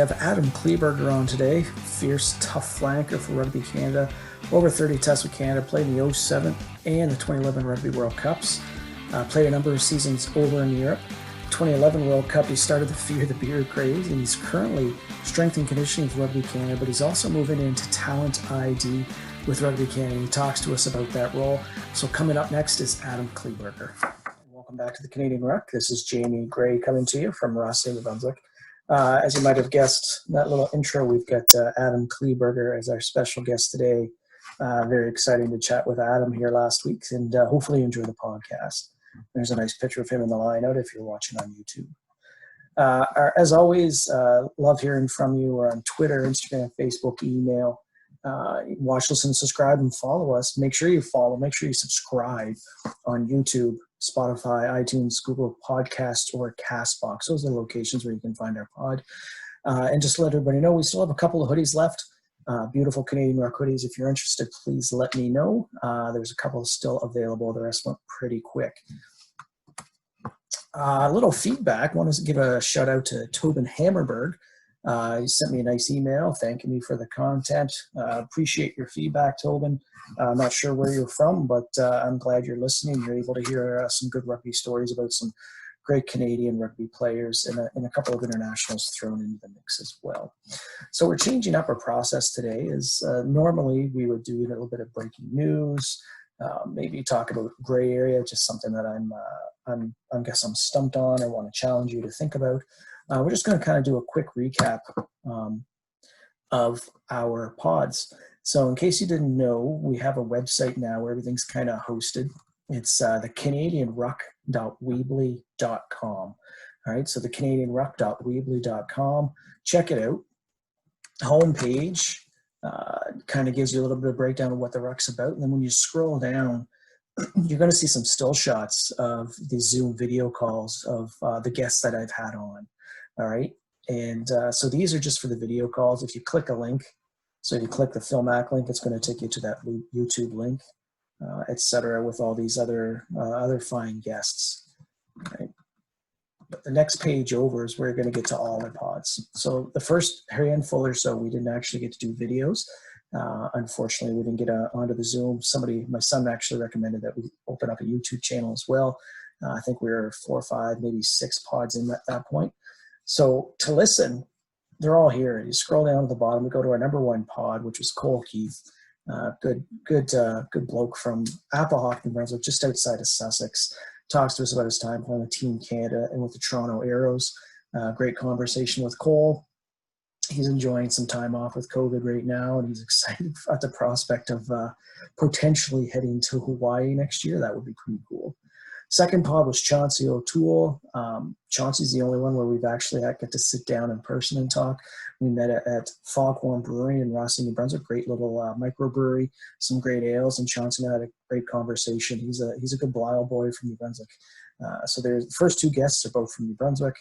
have Adam Kleeberger on today, fierce, tough flanker for Rugby Canada. Over 30 tests with Canada, played in the 07 and the 2011 Rugby World Cups. Played a number of seasons over in Europe. 2011 World Cup, he started the Fear the Beer craze, and he's currently strength and conditioning for Rugby Canada, but he's also moving into talent ID with Rugby Canada. He talks to us about that role. So coming up next is Adam Kleeberger. Welcome back to the Canadian Ruck. This is Jamie Gray coming to you from Rosslyn, New Brunswick. As you might have guessed, that little intro, we've got Adam Kleeberger as our special guest today. Very exciting to chat with Adam here last week, and hopefully you enjoy the podcast. There's a nice picture of him in the lineup if you're watching on YouTube. As always, love hearing from you. We're on Twitter, Instagram, Facebook, email. Watch, listen, subscribe, and follow us. Make sure you follow. Make sure you subscribe on YouTube, Spotify, iTunes, Google Podcasts, or CastBox. Those are the locations where you can find our pod. And just let everybody know we still have a couple of hoodies left. Beautiful Canadian Ruck hoodies. If you're interested, please let me know. There's a couple still available. The rest went pretty quick. A little feedback. I want to give a shout out to Tobin Hammerberg. He sent me a nice email thanking me for the content. Appreciate your feedback, Tobin. I'm not sure where you're from, but I'm glad you're listening. You're able to hear some good rugby stories about some great Canadian rugby players and a couple of internationals thrown into the mix as well. So we're changing up our process today. Normally we would do a little bit of breaking news, maybe talk about gray area, just something that I guess I'm stumped on. I want to challenge you to think about. We're just going to kind of do a quick recap of our pods. So in case you didn't know, we have a website now where everything's kind of hosted. It's the canadianruck.weebly.com. All right, so the canadianruck.weebly.com. Check it out. Homepage kind of gives you a little bit of breakdown of what the Ruck's about. And then when you scroll down, you're going to see some still shots of the Zoom video calls of the guests that I've had on. All right. And so these are just for the video calls. If you click a link, so if you click the Filmac link, it's going to take you to that YouTube link, etc., with all these other fine guests. Right. But the next page over is where you're going to get to all our pods. So the first handful or so, we didn't actually get to do videos. Unfortunately, we didn't get onto the Zoom. My son actually recommended that we open up a YouTube channel as well. I think we were 4 or 5, maybe 6 pods in at that point. So to listen, they're all here. You scroll down to the bottom, we go to our number 1 pod, which was Cole Keith. Good bloke from Applehock, New Brunswick, just outside of Sussex. Talks to us about his time playing with Team Canada and with the Toronto Arrows. Great conversation with Cole. He's enjoying some time off with COVID right now, and he's excited at the prospect of potentially heading to Hawaii next year. That would be pretty cool. Second pod was Chauncey O'Toole. Chauncey's the only one where we've actually had to sit down in person and talk. We met at Foghorn Brewery in Rosslyn, New Brunswick. Great little microbrewery, some great ales, and Chauncey and I had a great conversation. He's a good Blyle boy from New Brunswick. So there's the first 2 guests are both from New Brunswick.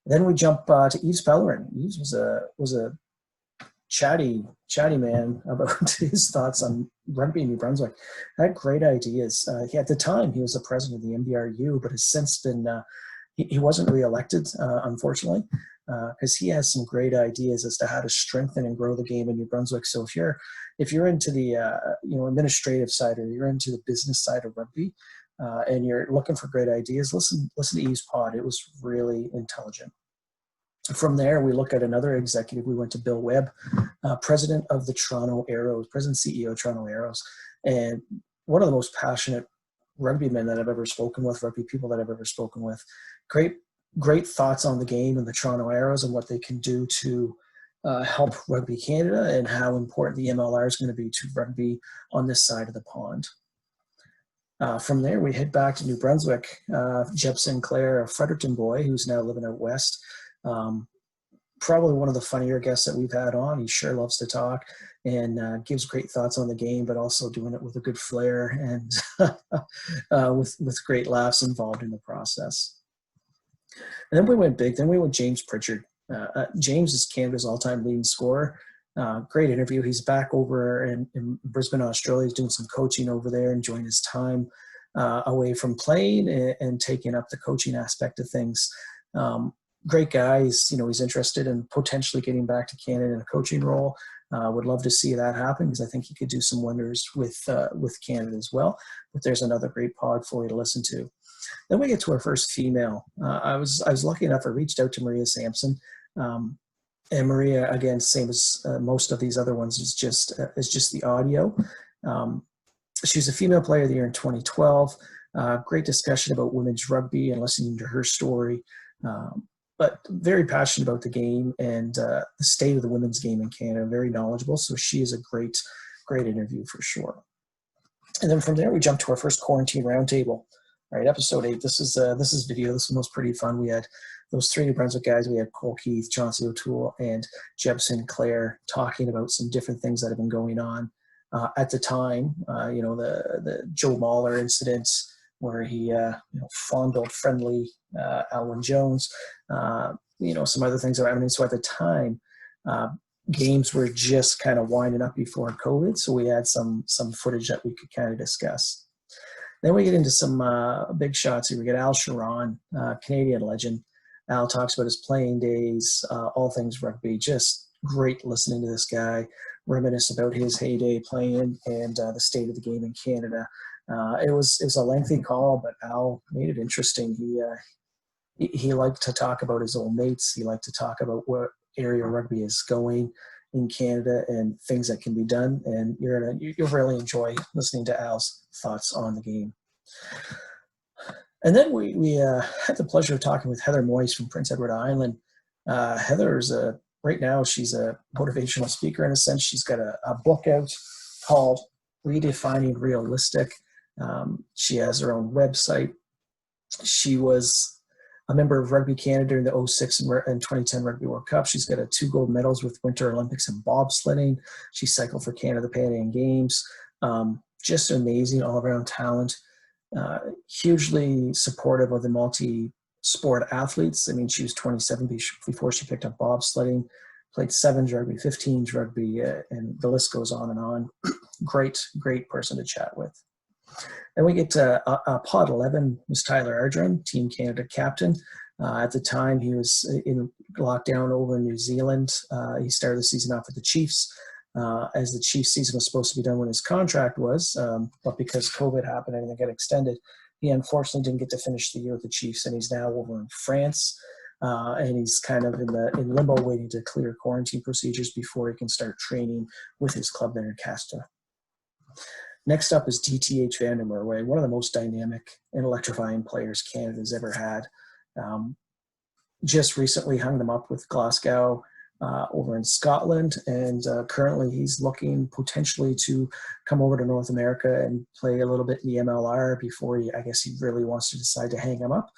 Then we jump to Yves Pellerin. Yves was a chatty man about his thoughts on rugby in New Brunswick. Had great ideas. At the time, he was the president of the MBRU, but has since been, he wasn't reelected, unfortunately, because he has some great ideas as to how to strengthen and grow the game in New Brunswick. So if you're into the administrative side, or you're into the business side of rugby, and you're looking for great ideas, listen to Yves' pod. It was really intelligent. From there, we look at another executive. We went to Bill Webb, president of the Toronto Arrows, president and CEO of Toronto Arrows, and one of the most passionate rugby men that I've ever spoken with, rugby people that I've ever spoken with. Great thoughts on the game and the Toronto Arrows and what they can do to help Rugby Canada and how important the MLR is going to be to rugby on this side of the pond. From there, we head back to New Brunswick. Jeb Sinclair, a Fredericton boy who's now living out west. Probably one of the funnier guests that we've had on. He sure loves to talk and gives great thoughts on the game, but also doing it with a good flair and with great laughs involved in the process. And then we went big. Then we went James Pritchard. James is Canada's all-time leading scorer. Great interview. He's back over in Brisbane, Australia. He's doing some coaching over there, enjoying his time away from playing and taking up the coaching aspect of things. great guy. He's interested in potentially getting back to Canada in a coaching role. Would love to see that happen because I think he could do some wonders with Canada as well. But there's another great pod for you to listen to. Then we get to our first female. I was lucky enough. I reached out to Maria Sampson, and Maria, again, same as most of these other ones, is just the audio. She was a female player of the year in 2012. Great discussion about women's rugby and listening to her story. But very passionate about the game and the state of the women's game in Canada. Very knowledgeable. So she is a great interview for sure. And then from there, we jump to our first quarantine roundtable. All right, episode 8. This is video. This one was pretty fun. We had those 3 New Brunswick guys. We had Cole Keith, Chauncey O'Toole, and Jeb Sinclair talking about some different things that have been going on at the time. The Joe Mahler incident where he fondled friendly Alan Jones. Some other things that were happening. So at the time, games were just kind of winding up before COVID. So we had some footage that we could kind of discuss. Then we get into some big shots here. We get Al Sharon, Canadian legend. Al talks about his playing days, all things rugby. Just great listening to this guy reminisce about his heyday playing and the state of the game in Canada. It was a lengthy call, but Al made it interesting. He liked to talk about his old mates. He liked to talk about where area rugby is going in Canada and things that can be done. And you'll really enjoy listening to Al's thoughts on the game. And then we had the pleasure of talking with Heather Moyes from Prince Edward Island. Heather is right now, she's a motivational speaker in a sense. She's got a book out called Redefining Realistic. She has her own website. She was a member of Rugby Canada in the 06 and 2010 Rugby World Cup. She's got 2 gold medals with Winter Olympics in bobsledding. She cycled for Canada Pan Am Games. Just amazing all-around talent. Hugely supportive of the multi-sport athletes. I mean, she was 27 before she picked up bobsledding, played 7s rugby, 15s rugby, and the list goes on and on. Great person to chat with. Then we get to pod 11 was Tyler Ardron, Team Canada captain. At the time, he was in lockdown over in New Zealand. He started the season off with the Chiefs, as the Chiefs season was supposed to be done when his contract was, but because COVID happened and it got extended, he unfortunately didn't get to finish the year with the Chiefs, and he's now over in France, and he's kind of in limbo waiting to clear quarantine procedures before he can start training with his club there in Castres. Next up is DTH Van der Merwe, one of the most dynamic and electrifying players Canada's ever had. Just recently hung them up with Glasgow over in Scotland, and currently he's looking potentially to come over to North America and play a little bit in the MLR before he really wants to decide to hang him up.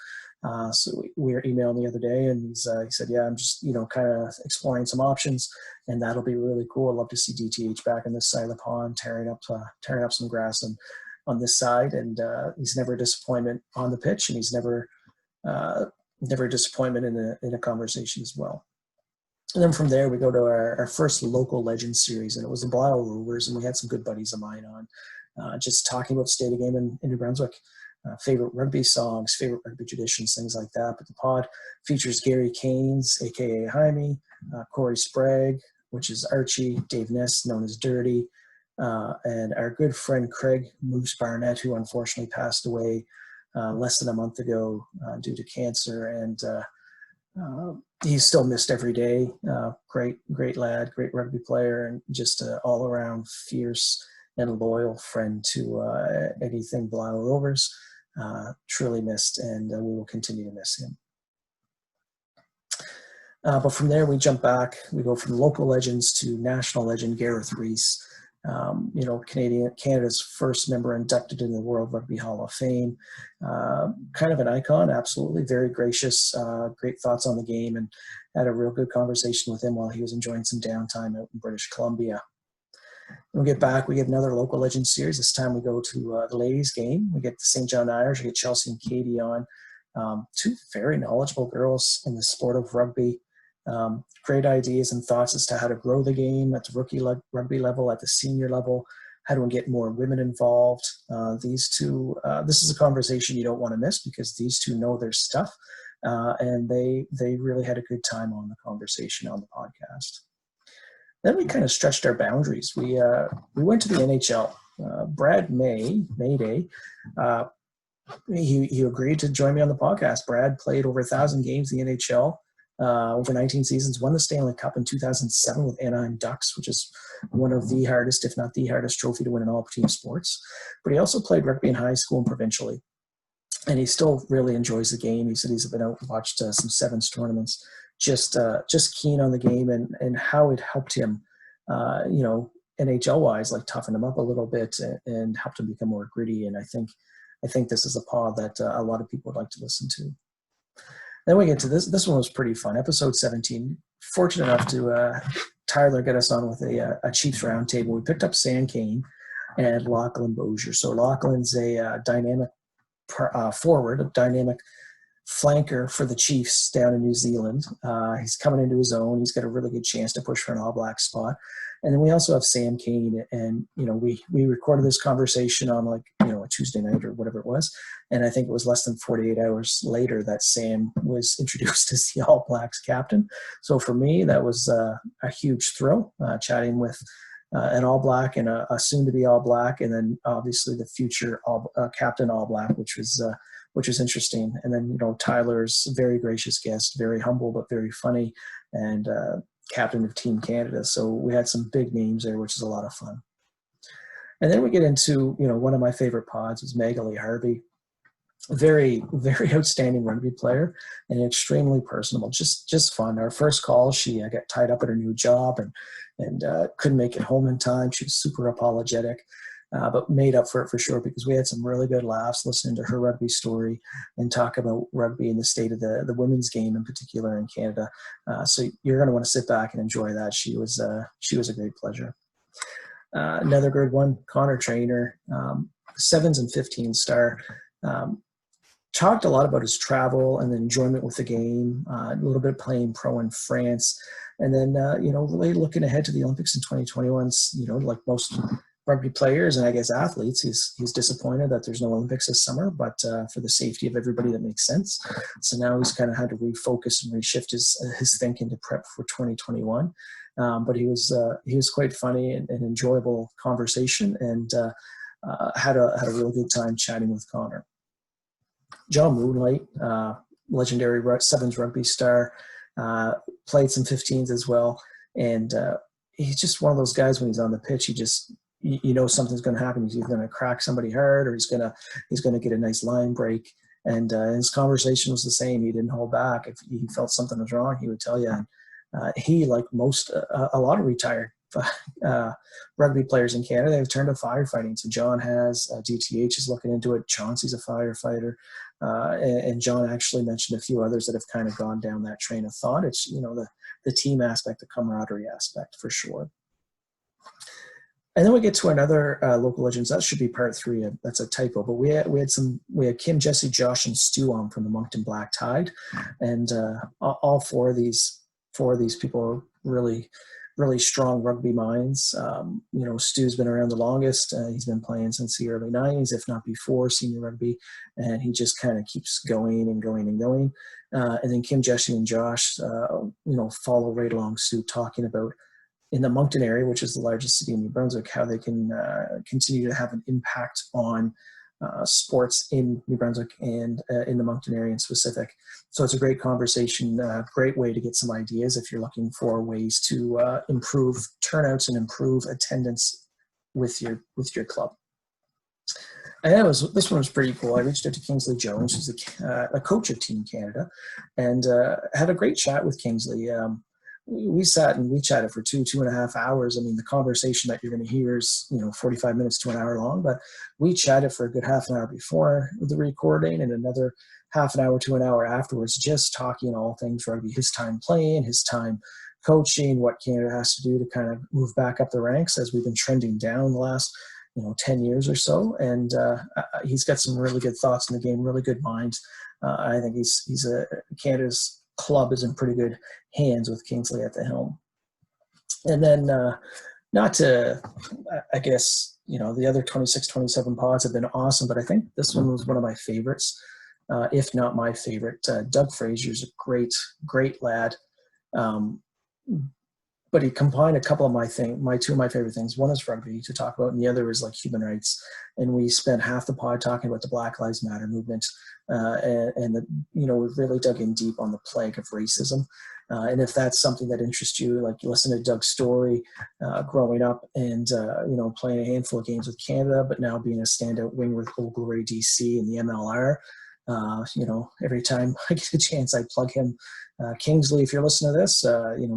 So we were emailing the other day, and he said, yeah, I'm just, kind of exploring some options, and that'll be really cool. I'd love to see DTH back on this side of the pond, tearing up some grass on this side. And he's never a disappointment on the pitch, and he's never a disappointment in a conversation as well. And then from there, we go to our first local legend series, and it was the Blythe Rovers, and we had some good buddies of mine on, just talking about state of game in New Brunswick. Favorite rugby songs, favorite rugby traditions, things like that. But the pod features Gary Caines, a.k.a. Jaime, Corey Sprague, which is Archie, Dave Ness, known as Dirty, and our good friend Craig Moose Barnett, who unfortunately passed away less than a month ago due to cancer. And he's still missed every day. Great lad, great rugby player, and just an all-around fierce and loyal friend to anything Blythe Rovers. Truly missed, and we will continue to miss him. But from there, we jump back. We go from local legends to national legend Gareth Rees. Canada's first member inducted into the World Rugby Hall of Fame. Kind of an icon, absolutely. Very gracious, great thoughts on the game, and had a real good conversation with him while he was enjoying some downtime out in British Columbia. When we get back, we get another local legend series. This time we go to the ladies' game. We get the St. John Irish. We get Chelsea and Katie on. 2 very knowledgeable girls in the sport of rugby. Great ideas and thoughts as to how to grow the game at the rookie rugby level, at the senior level. How do we get more women involved? These 2, this is a conversation you don't want to miss because these 2 know their stuff. and they really had a good time on the conversation on the podcast. Then we kind of stretched our boundaries. We went to the NHL. Brad Mayday, he agreed to join me on the podcast. Brad played over 1,000 games in the NHL over 19 seasons, won the Stanley Cup in 2007 with Anaheim Ducks, which is one of the hardest, if not the hardest, trophy to win in all team sports. But he also played rugby in high school and provincially. And he still really enjoys the game. He said he's been out and watched some sevens tournaments, just keen on the game and how it helped him, NHL-wise, like toughen him up a little bit and helped him become more gritty. And I think this is a pod that a lot of people would like to listen to. Then we get to this. This one was pretty fun. Episode 17. Fortunate enough to Tyler get us on with a Chiefs roundtable. We picked up Sam Kane and Lachlan Bozier. So Lachlan's a dynamic forward, a dynamic flanker for the Chiefs down in New Zealand. He's coming into his own. He's got a really good chance to push for an All Black spot. And then we also have Sam Kane, and we recorded this conversation on a Tuesday night or whatever it was, and I think it was less than 48 hours later that Sam was introduced as the All Blacks captain. So for me, that was a huge thrill, chatting with an All Black and a soon-to-be All Black, and then obviously the future captain All Black, which was interesting. And then Tyler's a very gracious guest, very humble but very funny, and captain of Team Canada. So we had some big names there, which is a lot of fun. And then we get into, one of my favorite pods was Magali Harvey. Very, very outstanding rugby player and extremely personable, just fun. Our first call, she got tied up at her new job and couldn't make it home in time. She was super apologetic, but made up for it for sure, because we had some really good laughs listening to her rugby story and talk about rugby and the state of the women's game in particular in Canada. So you're going to want to sit back and enjoy that. She was a great pleasure. Another good one, Connor Trainer, 7s and 15 star. Talked a lot about his travel and the enjoyment with the game, a little bit playing pro in France, and then really looking ahead to the Olympics in 2021. Like most rugby players and I guess athletes, he's disappointed that there's no Olympics this summer, but for the safety of everybody, that makes sense. So now he's kind of had to refocus and reshift his thinking to prep for 2021. But he was quite funny and enjoyable conversation, and had a really good time chatting with Connor. John Moonlight, legendary sevens rugby star, played some 15s as well, and he's just one of those guys when he's on the pitch, something's going to happen. He's either going to crack somebody hard, or he's going to get a nice line break. And his conversation was the same. He didn't hold back. If he felt something was wrong, he would tell you. And he, like a lot of retired rugby players in Canada, they've turned to firefighting. So John has, DTH is looking into it. Chauncey's a firefighter. And John actually mentioned a few others that have kind of gone down that train of thought. It's, the team aspect, the camaraderie aspect for sure. And then we get to another local legends. That should be part 3. That's a typo. But we had Kim, Jesse, Josh, and Stu on from the Moncton Black Tide, and all four of these people are really, really strong rugby minds. Stu's been around the longest. He's been playing since the early 90s, if not before, senior rugby, and he just kind of keeps going and going and going. And then Kim, Jesse, and Josh, follow right along Stu, talking about in the Moncton area, which is the largest city in New Brunswick, how they can continue to have an impact on sports in New Brunswick and in the Moncton area in specific. So it's a great conversation, great way to get some ideas if you're looking for ways to improve turnouts and improve attendance with your club. And this one was pretty cool. I reached out to Kingsley Jones, who's a coach of Team Canada, and had a great chat with Kingsley. We sat and we chatted for 2.5 hours. I mean, the conversation that you're going to hear is, 45 minutes to an hour long, but we chatted for a good half an hour before the recording and another half an hour to an hour afterwards, just talking all things rugby, his time playing, his time coaching, what Canada has to do to kind of move back up the ranks as we've been trending down the last, 10 years or so. And he's got some really good thoughts in the game, really good mind. I think he's Canada's club is in pretty good hands with Kingsley at the helm. And then I guess, the other 26, 27 pods have been awesome, but I think this one was one of my favorites. if not my favorite. Doug Fraser's a great lad. But he combined a couple of two of my favorite things. One is rugby to talk about, and the other is like human rights. And we spent half the pod talking about the Black Lives Matter movement, and we really dug in deep on the plague of racism. And if that's something that interests you, like you listen to Doug's story, growing up and playing a handful of games with Canada, but now being a standout wing with Old Glory DC and the MLR. Every time I get a chance, I plug him. Kingsley, if you're listening to this,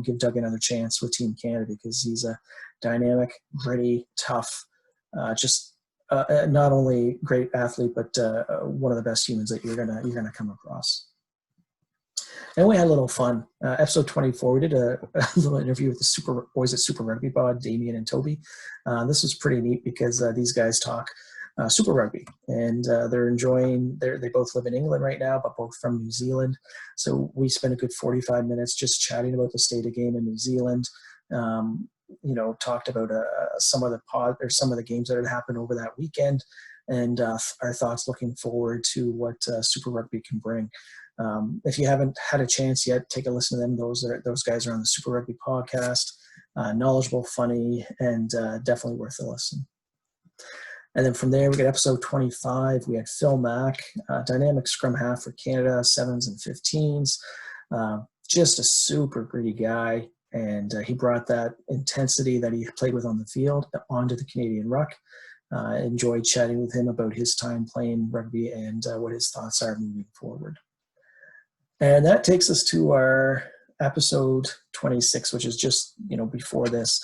give Doug another chance with Team Canada, because he's a dynamic, gritty, tough, not only great athlete, but one of the best humans that you're gonna come across. And we had a little fun. Episode 24, we did a little interview with the boys at Super Rugby Pod, Damien and Toby. This was pretty neat because these guys talk Super Rugby, and they both live in England right now, but both from New Zealand. So we spent a good 45 minutes just chatting about the state of game in New Zealand. Talked about some of the games that had happened over that weekend, and our thoughts looking forward to what Super Rugby can bring. If you haven't had a chance yet, take a listen to them. Those guys are on the Super Rugby podcast. Knowledgeable, funny, and definitely worth a listen. And then from there, we got episode 25. We had Phil Mack, dynamic scrum half for Canada, 7s and 15s. Just a super gritty guy. And he brought that intensity that he played with on the field onto the Canadian ruck. Enjoyed chatting with him about his time playing rugby and what his thoughts are moving forward. And that takes us to our episode 26, which is just, before this.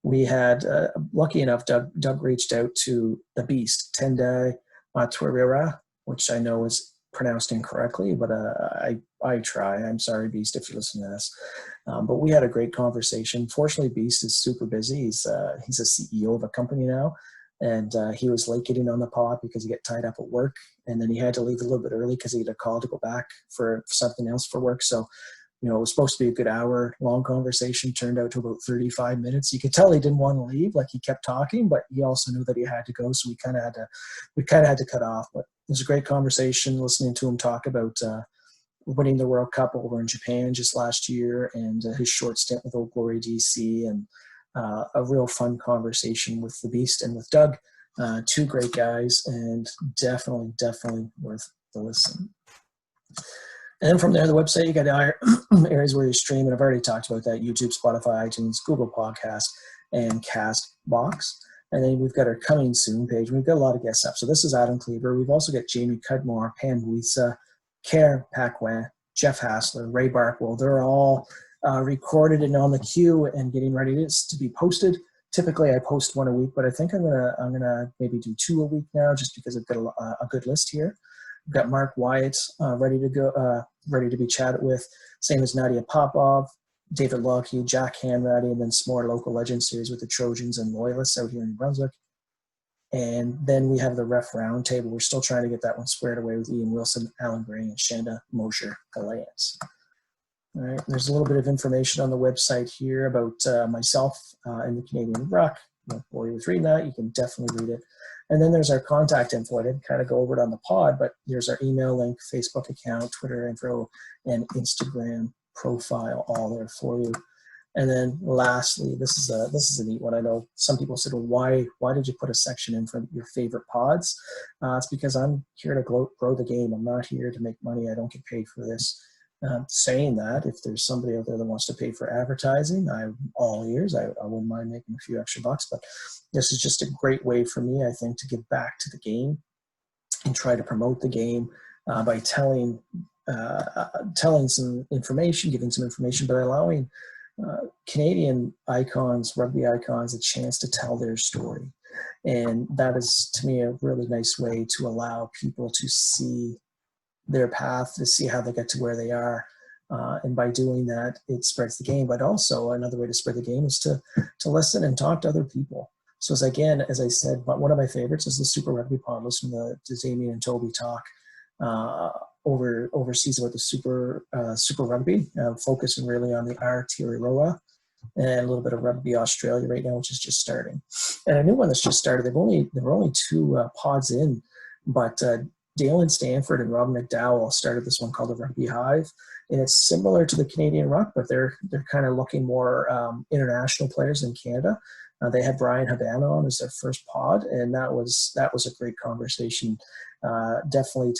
We had, lucky enough, Doug reached out to the Beast, Tendai Matureira, which I know is pronounced incorrectly, but I try. I'm sorry, Beast, if you listen to this. But we had a great conversation. Fortunately, Beast is super busy. He's a CEO of a company now, and he was late getting on the pod because he got tied up at work, and then he had to leave a little bit early because he had a call to go back for something else for work. So it was supposed to be a good hour-long conversation, turned out to about 35 minutes. You could tell he didn't want to leave, like he kept talking, but he also knew that he had to go, so we kind of had to cut off. But it was a great conversation, listening to him talk about winning the World Cup over in Japan just last year, and his short stint with Old Glory DC, and a real fun conversation with the Beast and with Doug. Two great guys, and definitely worth the listen. And then from there, the website, you got areas where you stream, and I've already talked about that: YouTube, Spotify, iTunes, Google Podcasts, and Castbox. And then we've got our coming soon page. We've got a lot of guests up. So this is Adam Kleeberger. We've also got Jamie Cudmore, Pam Buisa, Kerr Paquin, Jeff Hassler, Ray Barkwell. They're all recorded and on the queue and getting ready to be posted. Typically, I post one a week, but I think I'm gonna maybe do 2 a week now, just because I've got a good list here. We've got Mark Wyatt ready to go, ready to be chatted with. Same as Nadia Popov, David Lockheed, Jack Hanratty, and then some more local legend series with the Trojans and Loyalists out here in New Brunswick. And then we have the ref roundtable. We're still trying to get that one squared away with Ian Wilson, Alan Gray, and Shanda Mosher Galayans. All right, there's a little bit of information on the website here about myself and the Canadian Ruck. Before you was reading that, you can definitely read it. And then there's our contact info. I didn't kind of go over it on the pod, but there's our email link, Facebook account, Twitter info, and Instagram profile, all there for you. And then lastly, this is a neat one. I know some people said, well, why did you put a section in for your favorite pods? It's because I'm here to grow the game. I'm not here to make money. I don't get paid for this. Saying that, if there's somebody out there that wants to pay for advertising, I'm all ears. I wouldn't mind making a few extra bucks, but this is just a great way for me, I think, to give back to the game and try to promote the game by telling some information, giving some information, but allowing Canadian icons, rugby icons, a chance to tell their story. And that is, to me, a really nice way to allow people to see their path, to see how they get to where they are. And by doing that, it spreads the game. But also another way to spread the game is to listen and talk to other people. So as I said, one of my favorites is the Super Rugby Pod. Listen to Damien and Toby talk overseas about the Super Rugby, focusing really on the Aotearoa and a little bit of Rugby Australia right now, which is just starting. And a new one that's just started. There were only 2 pods in, but Dale in Stanford and Rob McDowell started this one called the Rugby Hive, and it's similar to the Canadian Ruck, but they're kind of looking more international players in Canada. They had Brian Habana on as their first pod, and that was a great conversation. Definitely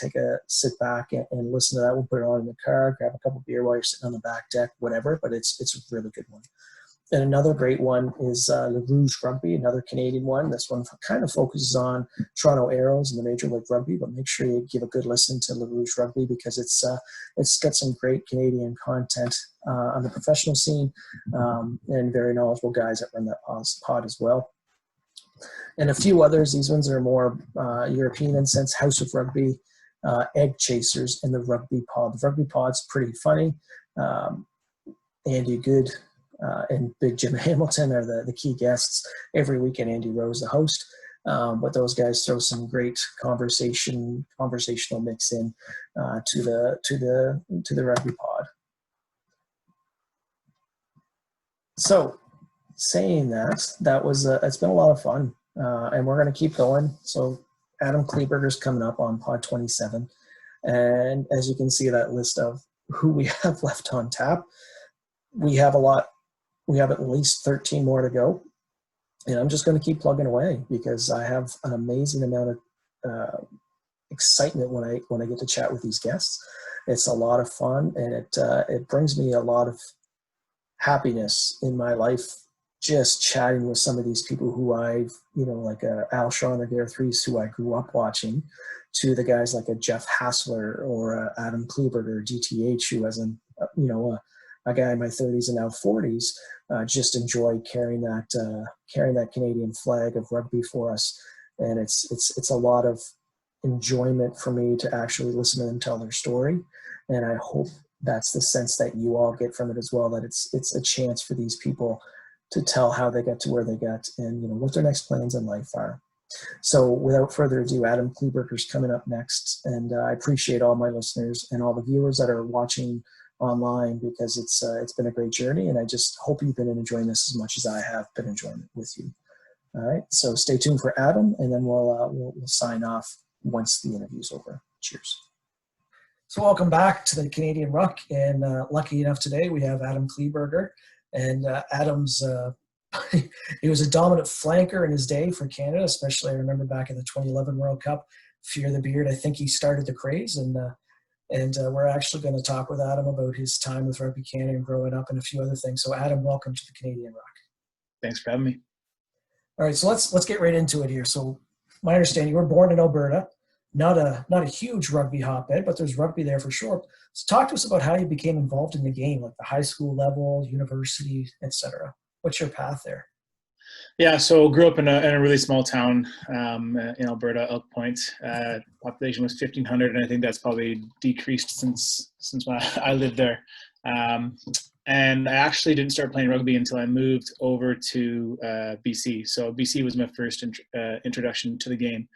sit back and listen to that. We'll put it on in the car, grab a couple beer while you're sitting on the back deck, whatever. But it's a really good one. And another great one is Le Rouge Rugby, another Canadian one. This one kind of focuses on Toronto Arrows and the Major League Rugby, but make sure you give a good listen to Le Rouge Rugby because it's got some great Canadian content on the professional scene and very knowledgeable guys that run that pod as well. And a few others. These ones are more European in sense. House of Rugby, Egg Chasers, and the Rugby Pod. The Rugby Pod's pretty funny. Andy Good and Big Jim Hamilton are the key guests. Every weekend, Andy Rowe's the host. But those guys throw some great conversational mix in to the Rugby Pod. So, saying that was it's been a lot of fun, and we're going to keep going. So, Adam Kleeberger's coming up on Pod 27, and as you can see, that list of who we have left on tap, we have a lot. We have at least 13 more to go. And I'm just going to keep plugging away because I have an amazing amount of excitement when I get to chat with these guests. It's a lot of fun, and it brings me a lot of happiness in my life just chatting with some of these people who I've, like Al Shawn or Gareth Reese, who I grew up watching, to the guys like a Jeff Hassler or Adam Kleeberger, GTH, who has a guy in my 30s and now 40s, just enjoy carrying that Canadian flag of rugby for us. And it's a lot of enjoyment for me to actually listen to them tell their story. And I hope that's the sense that you all get from it as well, that it's a chance for these people to tell how they got to where they got and what their next plans in life are. So without further ado, Adam Kleeberger's coming up next. And I appreciate all my listeners and all the viewers that are watching online because it's been a great journey, and I just hope you've been enjoying this as much as I have been enjoying it with you. All right, so stay tuned for Adam, and then we'll sign off once the interview's over. Cheers. So welcome back to the Canadian Ruck, and lucky enough today we have Adam Kleeberger, and Adam's he was a dominant flanker in his day for Canada, especially I remember back in the 2011 World Cup. Fear the Beard, I think he started the craze, and we're actually going to talk with Adam about his time with Rugby Canada and growing up and a few other things. So Adam, welcome to the Canadian Ruck. Thanks for having me. All right, so let's get right into it here. So my understanding, you were born in Alberta, not a huge rugby hotbed, but there's rugby there for sure. So talk to us about how you became involved in the game, like the high school level, university, etc. What's your path there? Yeah, so grew up in a really small town in Alberta, Elk Point. Population was 1,500, and I think that's probably decreased since when I lived there. And I actually didn't start playing rugby until I moved over to BC. So BC was my first introduction to the game.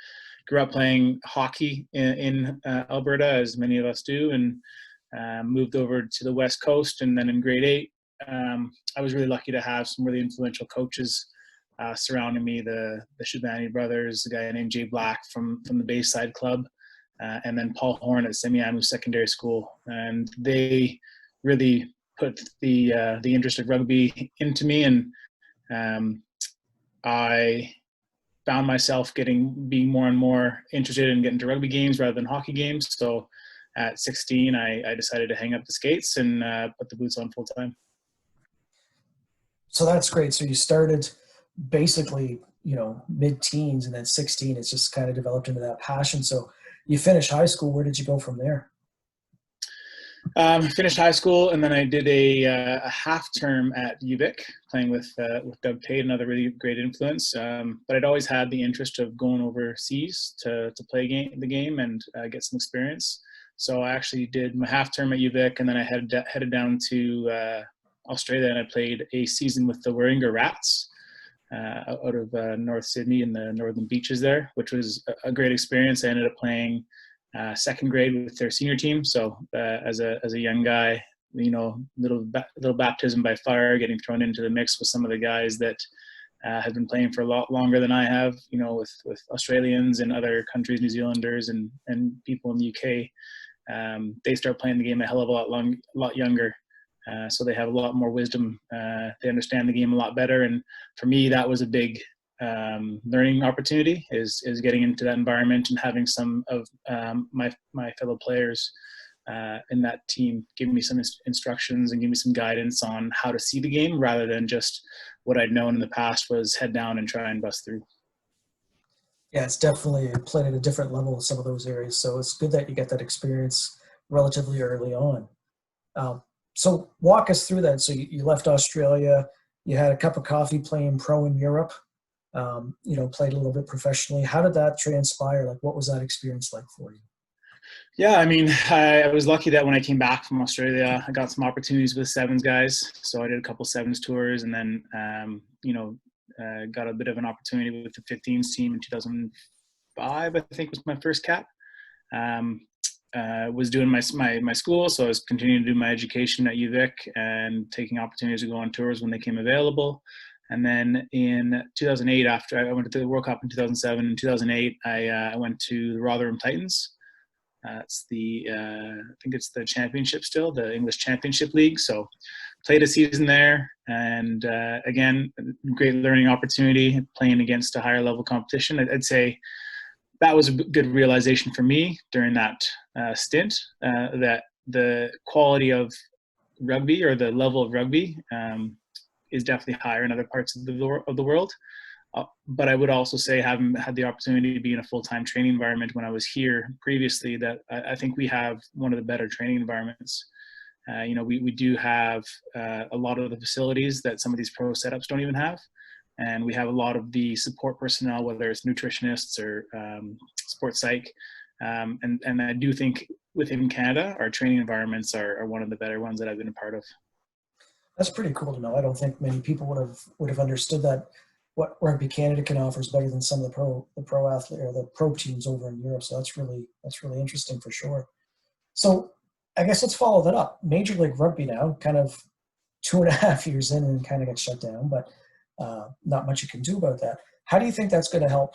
Grew up playing hockey in Alberta, as many of us do, and moved over to the West Coast. And then in grade 8, I was really lucky to have some really influential coaches surrounding me, the Shabani brothers, a guy named Jay Black from the Bayside Club, and then Paul Horn at Semiahmoo Secondary School. And they really put the interest of rugby into me, and I found myself being more and more interested in getting to rugby games rather than hockey games. So at 16, I decided to hang up the skates and put the boots on full time. So that's great. So you started basically, mid-teens, and then 16, it's just kind of developed into that passion. So you finished high school. Where did you go from there? Finished high school, and then I did a half term at UVic, playing with Doug Tate, another really great influence. But I'd always had the interest of going overseas to play the game and get some experience. So I actually did my half term at UVic, and then I headed down to Australia, and I played a season with the Warringah Rats out of North Sydney in the Northern Beaches there, which was a great experience. I ended up playing second grade with their senior team. So as a young guy, little baptism by fire, getting thrown into the mix with some of the guys that have been playing for a lot longer than I have, with Australians and other countries, New Zealanders and people in the UK. They start playing the game a hell of a lot younger. So they have a lot more wisdom. They understand the game a lot better. And for me, that was a big learning opportunity is getting into that environment and having some of my fellow players in that team give me some instructions and give me some guidance on how to see the game, rather than just what I'd known in the past was head down and try and bust through. Yeah, it's definitely played at a different level in some of those areas. So it's good that you get that experience relatively early on. Um, so walk us through that. So you left Australia, you had a cup of coffee playing pro in Europe, played a little bit professionally. How did that transpire? Like, what was that experience like for you? Yeah, I mean, I was lucky that when I came back from Australia, I got some opportunities with sevens guys. So I did a couple sevens tours, and then got a bit of an opportunity with the 15s team in 2005. I think was my first cap. Was doing my school, so I was continuing to do my education at UVic and taking opportunities to go on tours when they came available. And then in 2008, after I went to the World Cup in 2007, in 2008, I went to the Rotherham Titans. It's I think it's the championship still, the English Championship League. So played a season there, and again, great learning opportunity playing against a higher level competition. I'd say that was a good realization for me during that stint, that the quality of rugby, or the level of rugby, is definitely higher in other parts of the world. But I would also say, having had the opportunity to be in a full-time training environment when I was here previously, that I think we have one of the better training environments. We do have a lot of the facilities that some of these pro setups don't even have. And we have a lot of the support personnel, whether it's nutritionists or sports psych. And I do think within Canada, our training environments are one of the better ones that I've been a part of. That's pretty cool to know. I don't think many people would have understood that what Rugby Canada can offer is better than some of the pro athlete or the pro teams over in Europe. So that's really interesting for sure. So I guess let's follow that up. Major League Rugby now, kind of 2.5 years in, and kind of gets shut down, but not much you can do about that. How do you think that's going to help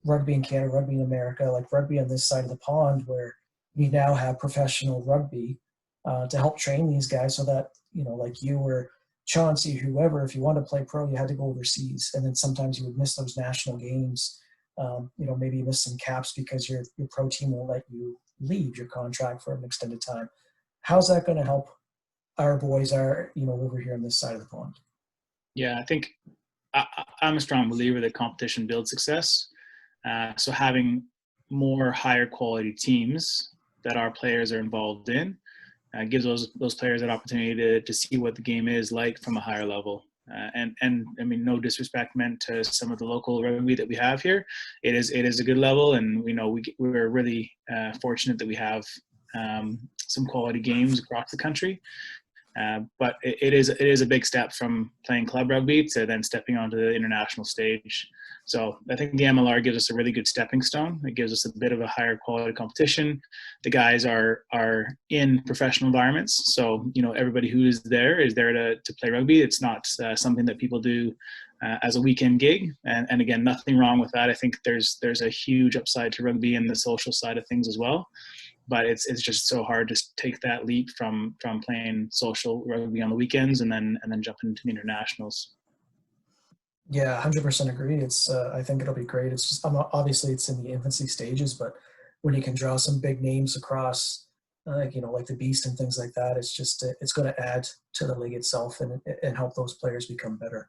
rugby in Canada, rugby in America, like rugby on this side of the pond, where we now have professional rugby to help train these guys, so that, like you or Chauncey, whoever, if you want to play pro, you had to go overseas, and then sometimes you would miss those national games. Maybe you miss some caps because your pro team won't let you leave your contract for an extended time. How's that going to help our boys over here on this side of the pond? Yeah, I think I'm a strong believer that competition builds success. So having more higher quality teams that our players are involved in gives those players that opportunity to see what the game is like from a higher level. And I mean, no disrespect meant to some of the local rugby that we have here. It is a good level, and we're really fortunate that we have some quality games across the country. But it is a big step from playing club rugby to then stepping onto the international stage. So I think the MLR gives us a really good stepping stone. It gives us a bit of a higher quality competition. The guys are in professional environments, so everybody who is there to play rugby. It's not something that people do as a weekend gig. And again, nothing wrong with that. I think there's a huge upside to rugby and the social side of things as well. But it's just so hard to take that leap from playing social rugby on the weekends and then jumping into the internationals. Yeah, 100% agree. It's I think it'll be great. It's just obviously it's in the infancy stages, but when you can draw some big names across, like the Beast and things like that, it's just it's going to add to the league itself and help those players become better.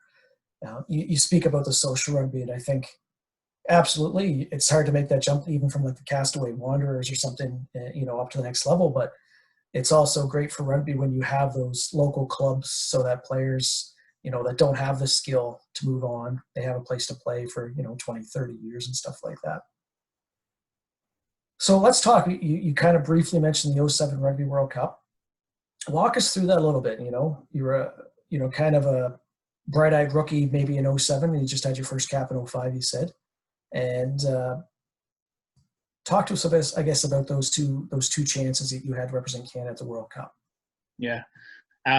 You speak about the social rugby, and I think absolutely it's hard to make that jump even from like the Castaway Wanderers or something, up to the next level. But it's also great for rugby when you have those local clubs, so that players that don't have the skill to move on, they have a place to play for 20, 30 years and stuff like that. So let's talk. You kind of briefly mentioned the '07 Rugby World Cup. Walk us through that a little bit. You were kind of a bright-eyed rookie maybe in '07, and you just had your first cap in '05, you said. And talk to us about, I guess, about those two chances that you had to represent Canada at the World Cup. Yeah.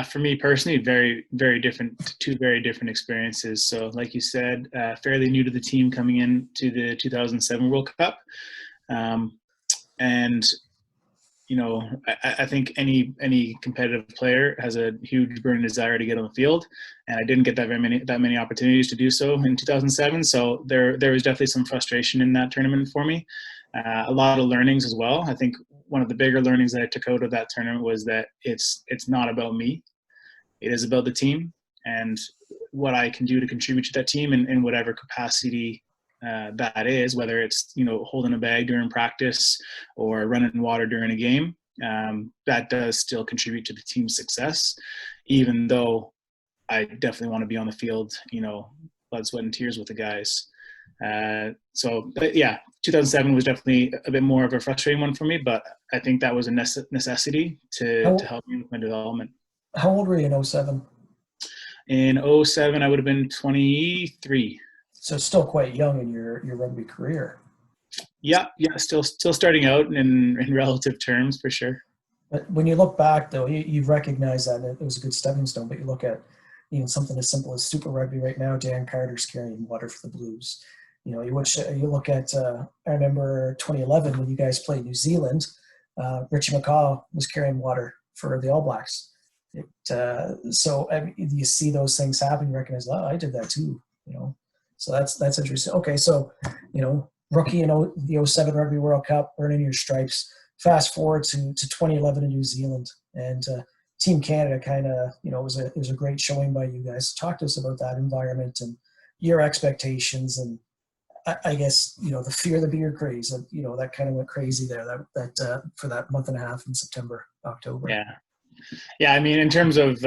For me personally, two very different experiences. So, like you said, fairly new to the team coming into the 2007 World Cup, and I think any competitive player has a huge burning desire to get on the field, and I didn't get that many opportunities to do so in 2007. So there was definitely some frustration in that tournament for me. A lot of learnings as well. I think one of the bigger learnings that I took out of that tournament was that it's not about me. It is about the team and what I can do to contribute to that team in whatever capacity that is, whether it's holding a bag during practice or running water during a game. That does still contribute to the team's success, even though I definitely want to be on the field, blood, sweat, and tears with the guys. But yeah, 2007 was definitely a bit more of a frustrating one for me, but I think that was a necessity to help me with my development. How old were you in 07? In 07, I would have been 23. So still quite young in your rugby career. Yeah, still starting out in relative terms for sure. But when you look back, though, you recognize that it was a good stepping stone. But you look at something as simple as Super Rugby right now. Dan Carter's carrying water for the Blues. You look at I remember 2011 when you guys played New Zealand. Richie McCaw was carrying water for the All Blacks. You see those things happen. You recognize, oh, I did that too. So that's interesting. Okay, so rookie in the 07 Rugby World Cup, earning your stripes. Fast forward to 2011 in New Zealand, and Team Canada kind of it was a great showing by you guys. Talk to us about that environment and your expectations, and I guess the fear of the beard craze. That kind of went crazy there. That for that month and a half in September, October. Yeah. I mean, in terms of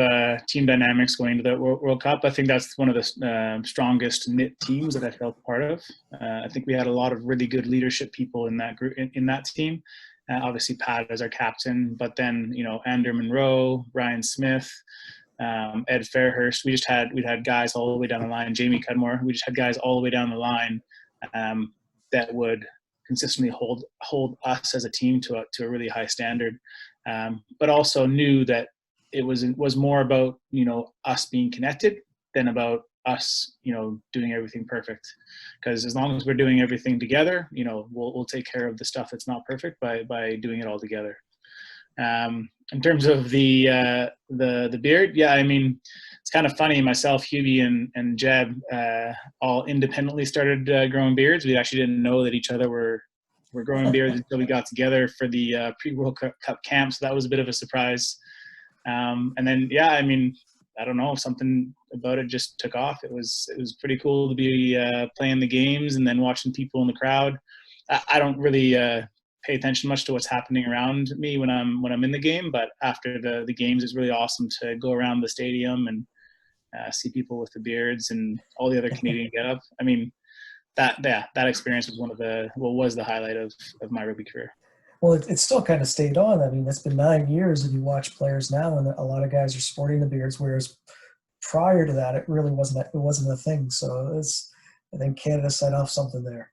team dynamics going to the World Cup, I think that's one of the strongest knit teams that I felt part of. I think we had a lot of really good leadership people in that group, in that team. Obviously, Pat as our captain, but then Andrew Monroe, Ryan Smith, Ed Fairhurst. We'd had guys all the way down the line. Jamie Cudmore. We just had guys all the way down the line that would consistently hold us as a team to a really high standard. But also knew that it was more about us being connected than about us doing everything perfect. Because as long as we're doing everything together, we'll take care of the stuff that's not perfect by doing it all together. In terms of the beard, yeah, I mean, it's kind of funny. Myself, Hubie, and Jeb all independently started growing beards. We actually didn't know that each other were growing beards until we got together for the pre-World Cup camp. So that was a bit of a surprise. And then, yeah, I mean, I don't know, something about it just took off. It was pretty cool to be playing the games and then watching people in the crowd. I don't really pay attention much to what's happening around me when I'm in the game, but after the games, it's really awesome to go around the stadium and see people with the beards and all the other Canadian get-up. I mean, that experience was was the highlight of my rugby career. Well, it's still kind of stayed on. I mean, it's been 9 years, and you watch players now, and a lot of guys are sporting the beards, whereas prior to that, it really wasn't a thing. So I think Canada set off something there.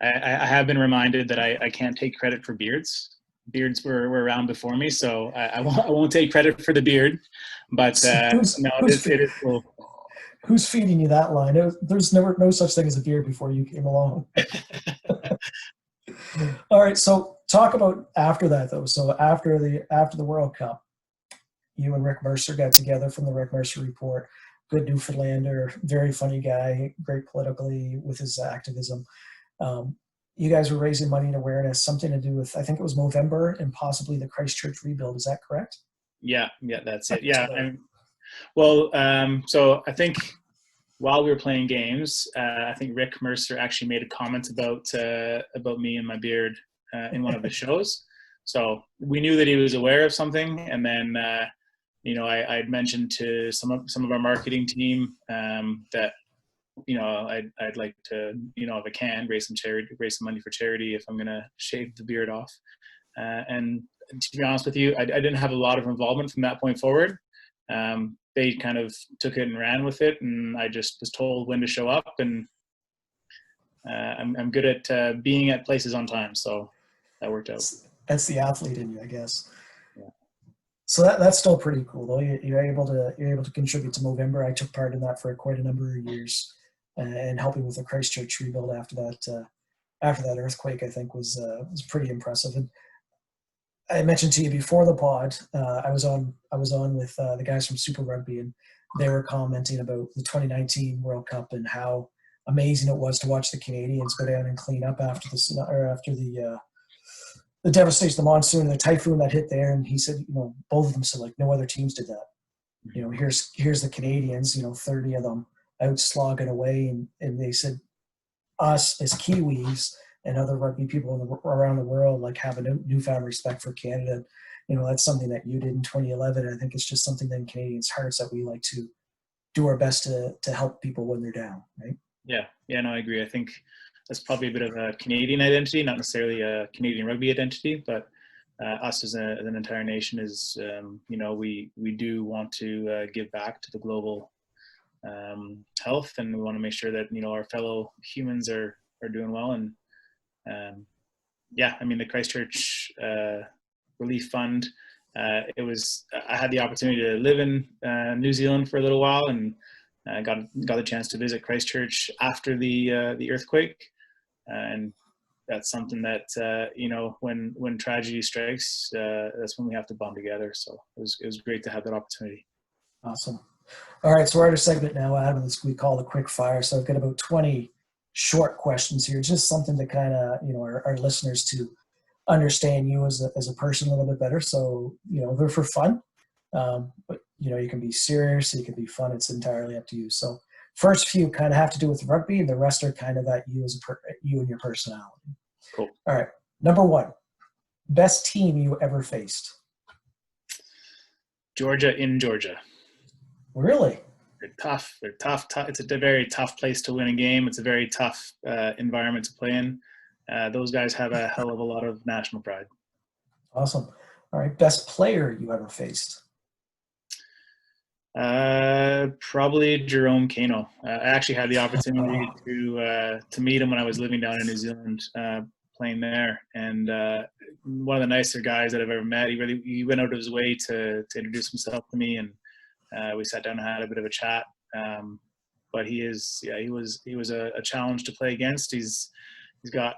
I have been reminded that I can't take credit for beards. Beards were around before me, so I won't take credit for the beard. But it is cool. Who's feeding you that line? There's no such thing as a beard before you came along. All right, so talk about after that, though. So after the World Cup, you and Rick Mercer got together from the Rick Mercer Report. Good Newfoundlander, very funny guy, great politically with his activism. You guys were raising money and awareness, something to do with, I think it was Movember and possibly the Christchurch rebuild. Is that correct? Yeah, that's it. Yeah. So I think while we were playing games, I think Rick Mercer actually made a comment about me and my beard in one of his shows. So we knew that he was aware of something, and then I had mentioned to some of our marketing team that I'd like to if I can raise some money for charity if I'm gonna shave the beard off. And to be honest with you, I didn't have a lot of involvement from that point forward. They kind of took it and ran with it, and I just was told when to show up, and I'm good at being at places on time, so that worked out. That's the athlete in you, I guess. Yeah. So that's still pretty cool, though. You're able to contribute to Movember. I took part in that for quite a number of years, and helping with the Christchurch rebuild after that earthquake, I think was pretty impressive. And I mentioned to you before the pod, I was on with the guys from Super Rugby, and they were commenting about the 2019 World Cup and how amazing it was to watch the Canadians go down and clean up after the devastation, the monsoon, the typhoon that hit there. And he said, both of them said like no other teams did that. Here's the Canadians, 30 of them out slogging away, and they said us as Kiwis and other rugby people around the world like have a newfound respect for Canada. That's something that you did in 2011. I think it's just something that in Canadians' hearts that we like to do our best to help people when they're down, right? Yeah, no, I agree. I think that's probably a bit of a Canadian identity, not necessarily a Canadian rugby identity, but us as an entire nation is, we do want to give back to the global health, and we want to make sure that our fellow humans are doing well. And the Christchurch Relief Fund. I had the opportunity to live in New Zealand for a little while, and got a chance to visit Christchurch after the earthquake, and that's something that when tragedy strikes, that's when we have to bond together. So it was great to have that opportunity. Awesome. All right, so we're at a segment now, Adam. We call the quick fire. So I've got about 20 short questions here, just something to kind of our listeners to understand you as a person a little bit better. So they're for fun, but you can be serious, you can be fun. It's entirely up to you. So first few kind of have to do with rugby, and the rest are kind of at you you and your personality. Cool. All right, number one, best team you ever faced. Georgia in Georgia. Really? They're tough. It's a very tough place to win a game. It's a very tough environment to play in. Those guys have a hell of a lot of national pride. Awesome. All right, best player you ever faced. Probably Jerome Kano. I actually had the opportunity to meet him when I was living down in New Zealand, playing there, and one of the nicer guys that I've ever met. He went out of his way to introduce himself to me, and we sat down and had a bit of a chat. But he was a challenge to play against. He's got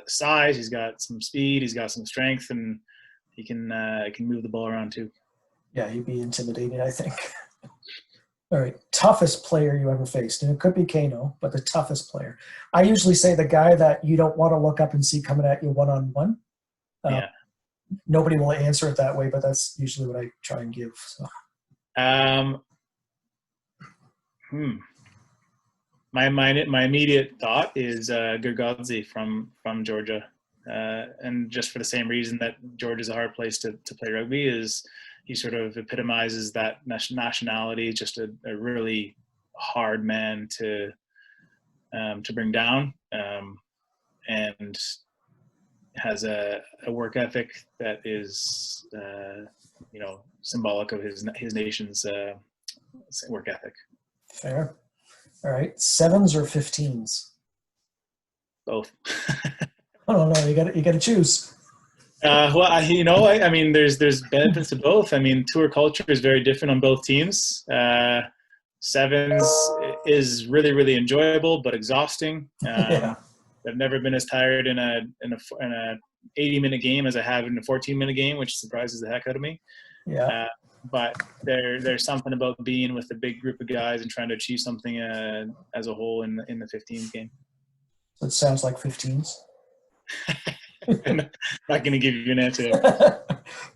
size, he's got some speed, he's got some strength, and he can move the ball around too. Yeah, he'd be intimidating, I think. All right, toughest player you ever faced, and it could be Kano, but the toughest player. I usually say the guy that you don't want to look up and see coming at you one-on-one. Yeah. Nobody will answer it that way, but that's usually what I try and give. So. My immediate thought is Gergodzi from Georgia, and just for the same reason that Georgia's a hard place to play rugby, is he sort of epitomizes that nationality, just a really hard man to bring down, and has a work ethic that is symbolic of his nation's work ethic. Fair. All right, 7s or 15s? Both. I don't know. You got to choose. I mean, there's benefits to both. I mean, tour culture is very different on both teams. 7s is really, really enjoyable but exhausting. Yeah. I've never been as tired in a 80-minute game as I have in a 14-minute game, which surprises the heck out of me. Yeah. But there's something about being with a big group of guys and trying to achieve something as a whole in the 15s game. So it sounds like 15s. I'm not going to give you an answer.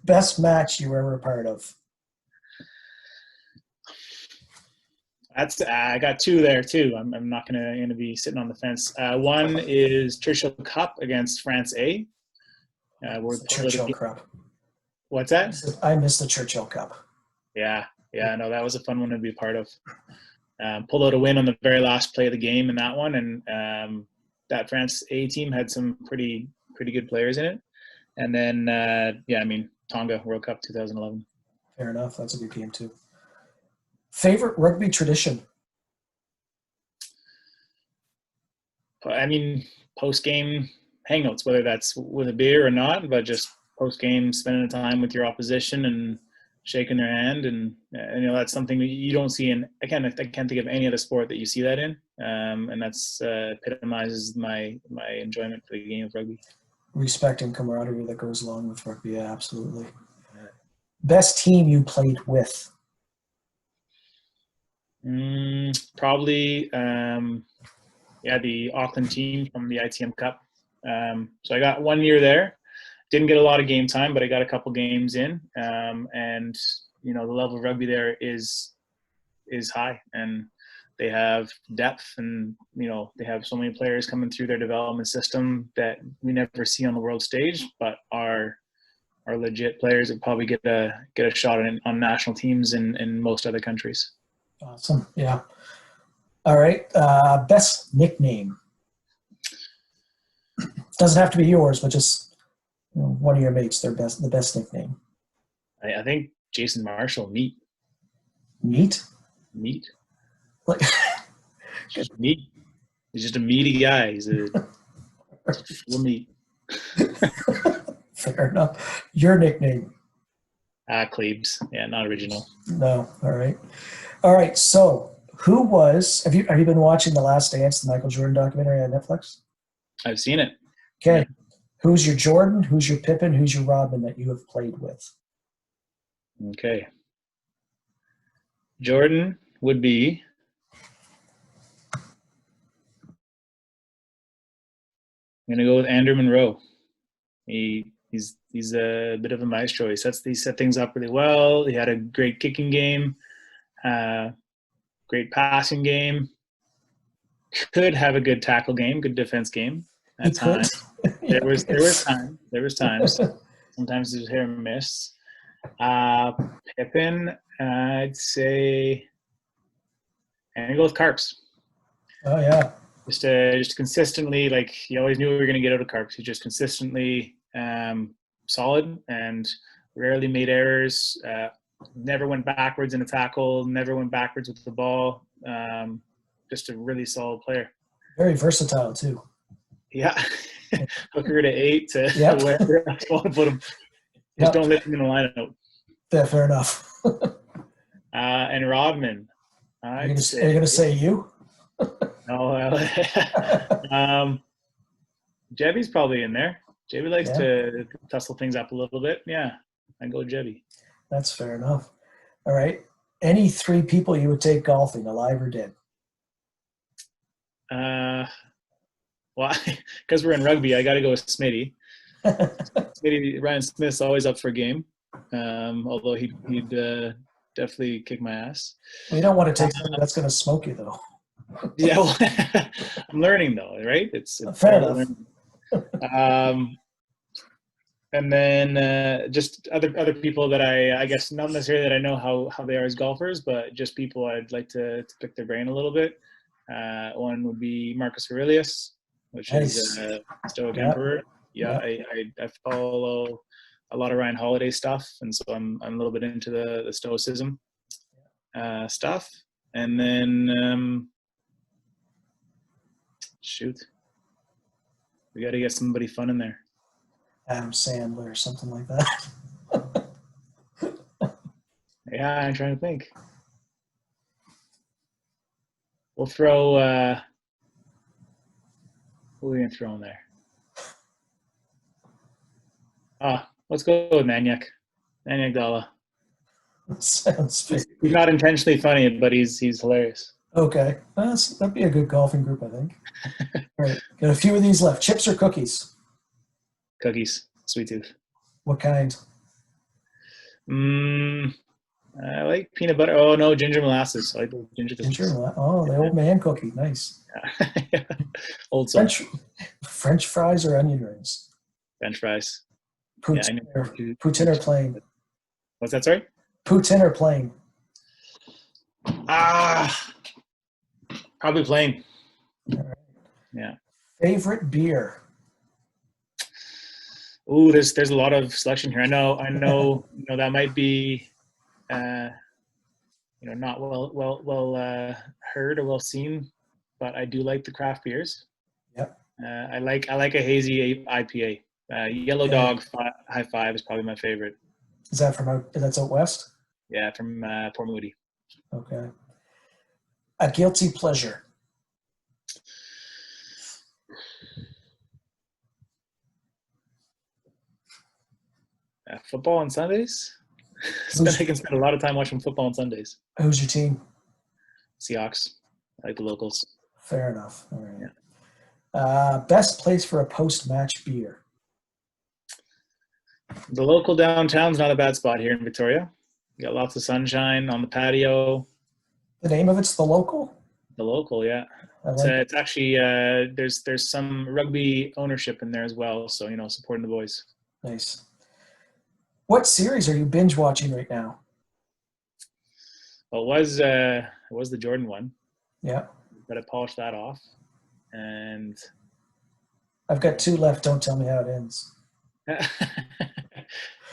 Best match you were ever a part of? I got 2 there too. I'm not going to be sitting on the fence. One is Churchill Cup against France A. The Churchill Cup. What's that? I missed the Churchill Cup. Yeah, no, that was a fun one to be part of. Pulled out a win on the very last play of the game in that one, and that France A team had some pretty good players in it. And then, Tonga World Cup 2011. Fair enough. That's a good game too. Favorite rugby tradition? I mean, post-game hangouts, whether that's with a beer or not, but just post-game spending time with your opposition and shaking their hand, and that's something that you don't see in. I can't think of any other sport that you see that in, and that's epitomizes my enjoyment for the game of rugby. Respect and camaraderie that goes along with rugby. Yeah, absolutely. Best team you played with? Probably, the Auckland team from the ITM Cup. So I got 1 year there. Didn't get a lot of game time, but I got a couple games in. And the level of rugby there is high, and they have depth, and they have so many players coming through their development system that we never see on the world stage, but are legit players that probably get a shot on national teams in most other countries. Awesome. Yeah. All right. Best nickname. Doesn't have to be yours, but just one of your mates. The best nickname. I think Jason Marshall, Meat. Meat. Like just meat. He's just a meaty guy. He's a full meat. Fair enough. Your nickname. Kleebs. Yeah, not original. No. All right. So, who was? Have you been watching The Last Dance, the Michael Jordan documentary on Netflix? I've seen it. Okay. Yeah. Who's your Jordan? Who's your Pippen? Who's your Rodman that you have played with? Okay. Jordan would be. I'm gonna go with Andrew Monroe. He's a bit of a maestro. He set things up really well. He had a great kicking game, great passing game. Could have a good tackle game, good defense game at times. There was times. Sometimes it was hit or miss. Pippen, I'd say, and I go with Carps. Oh yeah. Just consistently, like, you always knew we were going to get out of Carps. He just consistently solid and rarely made errors. Never went backwards in a tackle. Never went backwards with the ball. Just a really solid player. Very versatile too. Yeah. Hooker to 8 to wherever I want to put him. Just don't let him in the lineup. Yeah, fair enough. And Rodman. Are you going to say you? No. Jebby's probably in there. Jebby likes to tussle things up a little bit. Yeah, I'd go Jebby. That's fair enough. All right. Any 3 people you would take golfing, alive or dead? Well, because we're in rugby, I got to go with Smitty. Ryan Smith's always up for a game, although he'd definitely kick my ass. Well, you don't want to take something that's going to smoke you, though. Yeah, well, I'm learning though, right? It's fair enough. And then just other people that I guess not necessarily that I know how they are as golfers, but just people I'd like to pick their brain a little bit. One would be Marcus Aurelius, which is a Stoic Emperor. Yeah, I follow a lot of Ryan Holiday stuff, and so I'm a little bit into the Stoicism stuff. And then we got to get somebody fun in there. Adam Sandler or something like that. Yeah, I'm trying to think. We'll throw. What are we gonna throw in there? Let's go with Maniac Dalla. Sounds fair. He's not intentionally funny, but he's hilarious. Okay, that'd be a good golfing group, I think. All right, got a few of these left. Chips or cookies? Cookies, sweet tooth. What kind? I like peanut butter. Oh no, ginger molasses. I like ginger cookies. The old man cookie, nice. Yeah. Old school. French fries or onion rings? French fries. Poutine or plain? What's that? Sorry. Poutine or plain? Probably plain. All right. Yeah. Favorite beer? Ooh, there's a lot of selection here. I know. That might be, not well heard or well seen, but I do like the craft beers. Yep. I like a hazy IPA. Yellow Dog High Five is probably my favorite. Is that that's out west? Yeah, from Port Moody. Okay. A guilty pleasure. Football on Sundays. Who's I can spend a lot of time watching football on Sundays. who's your team? Seahawks. I like the locals. Fair enough. All right. Yeah. Best place for a post-match beer. The local downtown's not a bad spot here in Victoria. You got lots of sunshine on the patio. The name of it's The Local? The local, yeah. I like it. It's actually there's some rugby ownership in there as well, so supporting the boys. Nice. What series are you binge watching right now? Well, it was the Jordan one, Yeah. but I polished that off, and I've got 2 left. Don't tell me how it ends.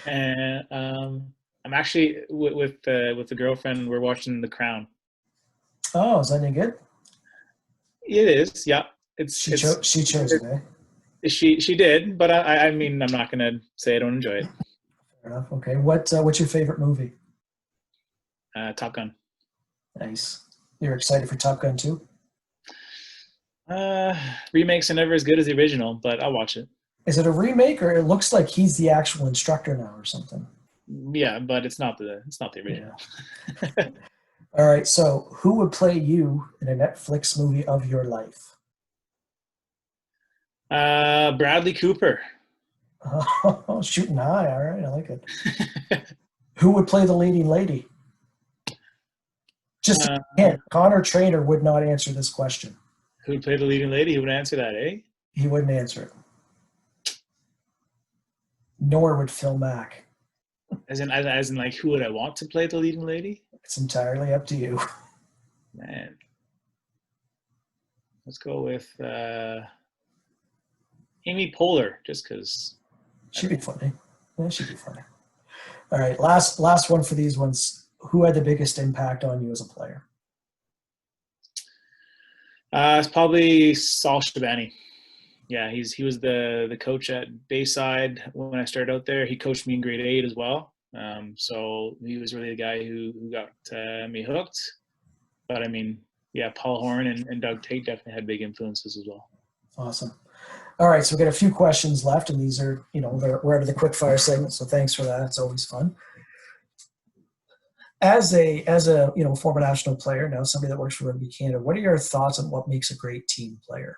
and I'm actually with the girlfriend. We're watching The Crown. Oh, is that any good? It is, yeah. She chose it, eh? She did, but I mean, I'm not gonna say I don't enjoy it. Fair enough. Okay. What's your favorite movie? Top Gun. Nice. You're excited for Top Gun 2? Remakes are never as good as the original, but I'll watch it. Is it a remake, or it looks like he's the actual instructor now or something? Yeah, but it's not the original. Yeah. All right. So who would play you in a Netflix movie of your life? Bradley Cooper. Oh, shooting high. All right. I like it. Who would play the leading lady? Just a hint, Connor Trainer would not answer this question. Who would play the leading lady? Who would answer that, eh? He wouldn't answer it. Nor would Phil Mack. As in like, who would I want to play the leading lady? It's entirely up to you. Man. Let's go with Amy Poehler, just because. She'd be funny. Yeah, she'd be funny. All right, last one for these ones. Who had the biggest impact on you as a player? It's probably Saul Shabani. Yeah, he was the coach at Bayside when I started out there. He coached me in grade 8 as well. So he was really the guy who got me hooked. But I mean, yeah, Paul Horn and Doug Tate definitely had big influences as well. Awesome. All right, so we've got a few questions left, and these are, we're out of the quick fire segment, so thanks for that. It's always fun. As a former national player, now somebody that works for Rugby Canada, what are your thoughts on what makes a great team player?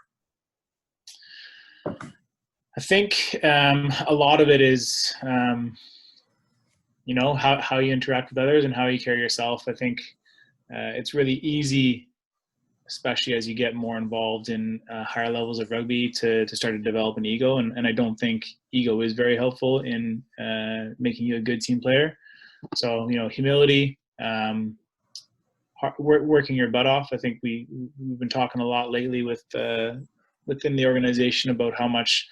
I think a lot of it is, how you interact with others and how you carry yourself. I think it's really easy, especially as you get more involved in higher levels of rugby, to start to develop an ego. And I don't think ego is very helpful in making you a good team player. So, humility, working your butt off. I think we've been talking a lot lately within the organization about how much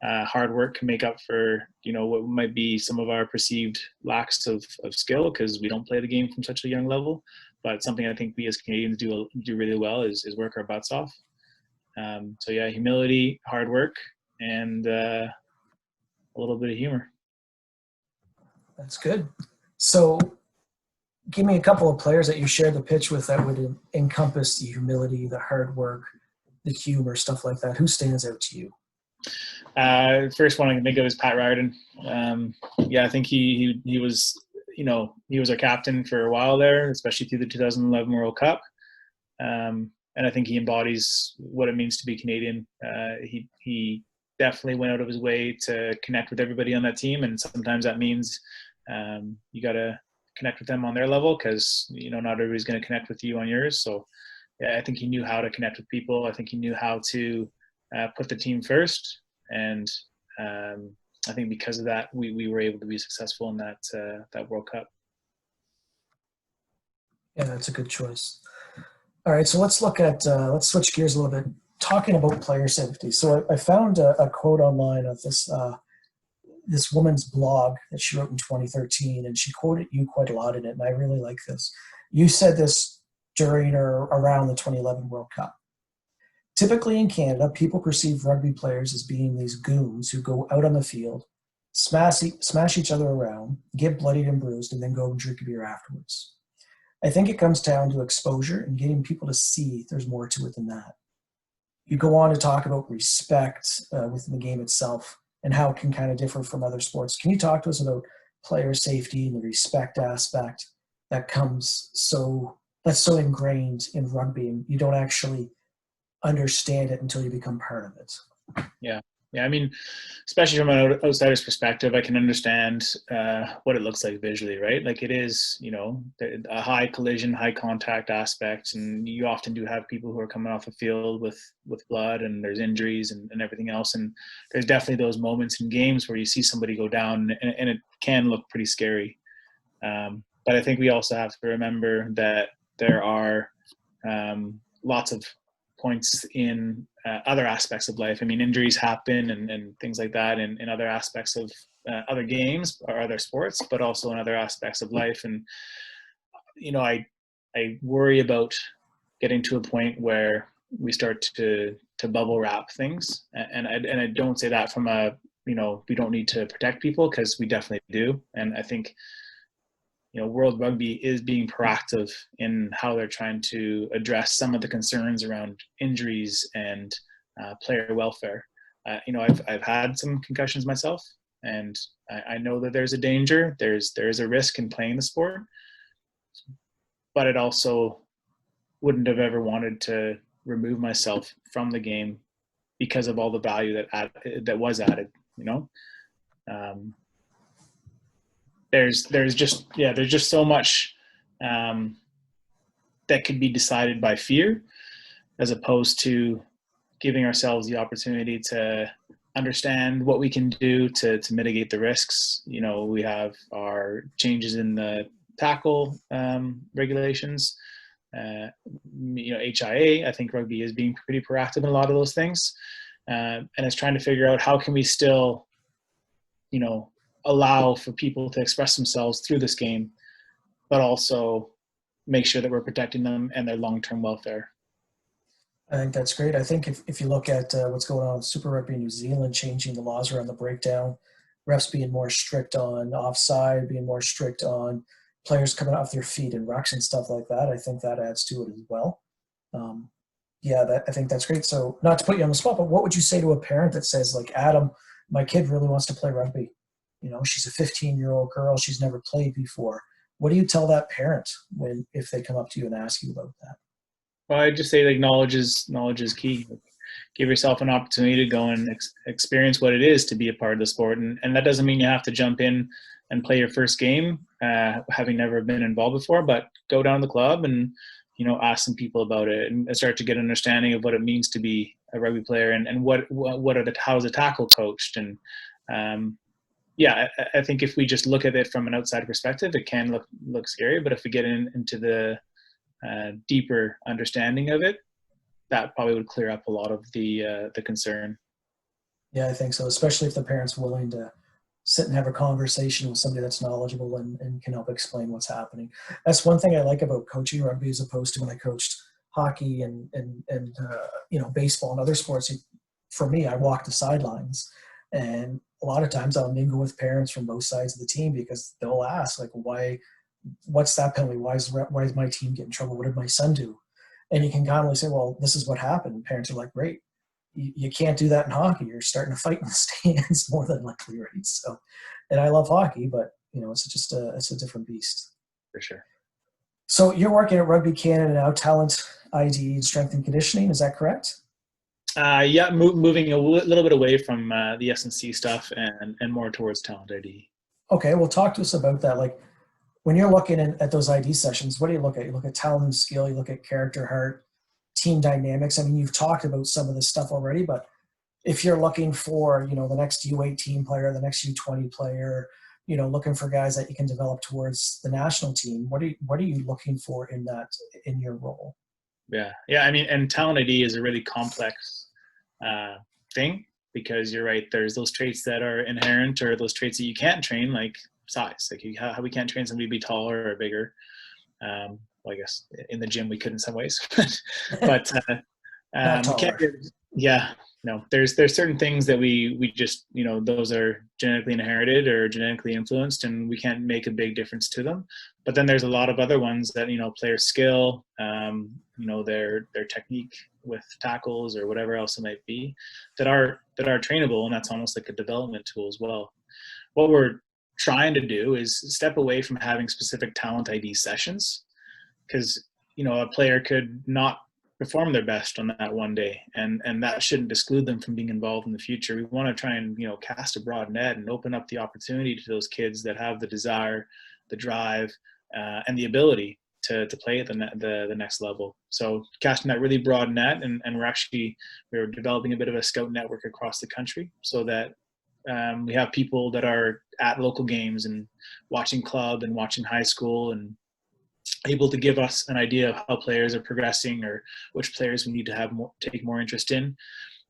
hard work can make up for, what might be some of our perceived lacks of skill, because we don't play the game from such a young level. But something I think we as Canadians do really well is work our butts off. So yeah, humility, hard work, and a little bit of humor. That's good. So give me a couple of players that you shared the pitch with that would encompass the humility, the hard work, the humor, stuff like that. Who stands out to you? First one I can think of is Pat Riordan. I think he was, he was our captain for a while there, especially through the 2011 World Cup. And I think he embodies what it means to be Canadian. He definitely went out of his way to connect with everybody on that team, and sometimes that means you got to connect with them on their level, because not everybody's going to connect with you on yours. So yeah, I think he knew how to connect with people. I think he knew how to put the team first, and I think because of that, we were able to be successful in that World Cup. Yeah, that's a good choice. All right, so let's look at let's switch gears a little bit, talking about player safety. So I found a quote online of this woman's blog that she wrote in 2013, and she quoted you quite a lot in it, and I really like this. You said this during or around the 2011 World Cup. Typically in Canada, people perceive rugby players as being these goons who go out on the field, smash each other around, get bloodied and bruised, and then go and drink a beer afterwards. I think it comes down to exposure and getting people to see there's more to it than that. You go on to talk about respect within the game itself and how it can kind of differ from other sports. Can you talk to us about player safety and the respect aspect that comes that's so ingrained in rugby, and you don't actually understand it until you become part of it? Yeah. Yeah, I mean, especially from an outsider's perspective, I can understand what it looks like visually, right? Like it is, a high collision, high contact aspect, and you often do have people who are coming off the field with blood, and there's injuries and everything else. And there's definitely those moments in games where you see somebody go down, and it can look pretty scary. But I think we also have to remember that there are lots of points in other aspects of life. I mean, injuries happen and things like that in other aspects of other games or other sports, but also in other aspects of life. And, I worry about getting to a point where we start to bubble wrap things. And I don't say that from we don't need to protect people, because we definitely do. And I think, World Rugby is being proactive in how they're trying to address some of the concerns around injuries and player welfare. I've had some concussions myself, and I know that there's a danger. There's a risk in playing the sport, but it also wouldn't have ever wanted to remove myself from the game because of all the value that was added. There's just so much that could be decided by fear, as opposed to giving ourselves the opportunity to understand what we can do to mitigate the risks. We have our changes in the tackle regulations. HIA, I think rugby is being pretty proactive in a lot of those things, and it's trying to figure out how can we still, allow for people to express themselves through this game, but also make sure that we're protecting them and their long-term welfare. I think that's great. I think if you look at what's going on with Super Rugby in New Zealand, changing the laws around the breakdown, refs being more strict on offside, being more strict on players coming off their feet and rucks and stuff like that, I think that adds to it as well. I think that's great. So not to put you on the spot, but what would you say to a parent that says, like, Adam, my kid really wants to play rugby. She's a 15-year-old girl. She's never played before. What do you tell that parent if they come up to you and ask you about that? Well, I just say, like, knowledge is key. Give yourself an opportunity to go and experience what it is to be a part of the sport. And that doesn't mean you have to jump in and play your first game, having never been involved before, but go down to the club and, ask some people about it and start to get an understanding of what it means to be a rugby player and how is a tackle coached. And, I think if we just look at it from an outside perspective, it can look scary. But if we get into the deeper understanding of it, that probably would clear up a lot of the concern. Yeah, I think so, especially if the parent's willing to sit and have a conversation with somebody that's knowledgeable and can help explain what's happening. That's one thing I like about coaching rugby as opposed to when I coached hockey and baseball and other sports. For me, I walk the sidelines, and a lot of times I'll mingle with parents from both sides of the team because they'll ask, like, what's that penalty? Why is my team get in trouble? What did my son do? And you can commonly say, well, this is what happened. And parents are like, great. You can't do that in hockey. You're starting to fight in the stands more than likely, right? So, and I love hockey, but it's a different beast. For sure. So you're working at Rugby Canada now, talent ID and strength and conditioning. Is that correct? Moving a little bit away from the S&C stuff and more towards talent ID. Okay, well, talk to us about that. Like, when you're looking at those ID sessions, what do you look at? You look at talent and skill, you look at character, heart, team dynamics. I mean, you've talked about some of this stuff already, but if you're looking for, the next U18 player, the next U20 player, looking for guys that you can develop towards the national team, what are you looking for in your role? Yeah. I mean, and talent ID is a really complex thing, because you're right. There's those traits that are inherent, or those traits that you can't train, like size. Like how we can't train somebody to be taller or bigger. Well, I guess in the gym we could in some ways, but Not taller. Yeah, no, there's certain things that we just, those are genetically inherited or genetically influenced, and we can't make a big difference to them. But then there's a lot of other ones that, player skill, their technique with tackles or whatever else it might be, that are trainable, and that's almost like a development tool as well. What we're trying to do is step away from having specific talent ID sessions, because a player could not perform their best on that one day, and that shouldn't exclude them from being involved in the future. We want to try and cast a broad net and open up the opportunity to those kids that have the desire, the drive, and the ability to play at the next level. So casting that really broad net, and we're developing a bit of a scout network across the country, so that we have people that are at local games and watching club and watching high school, and able to give us an idea of how players are progressing, or which players we need to take more interest in.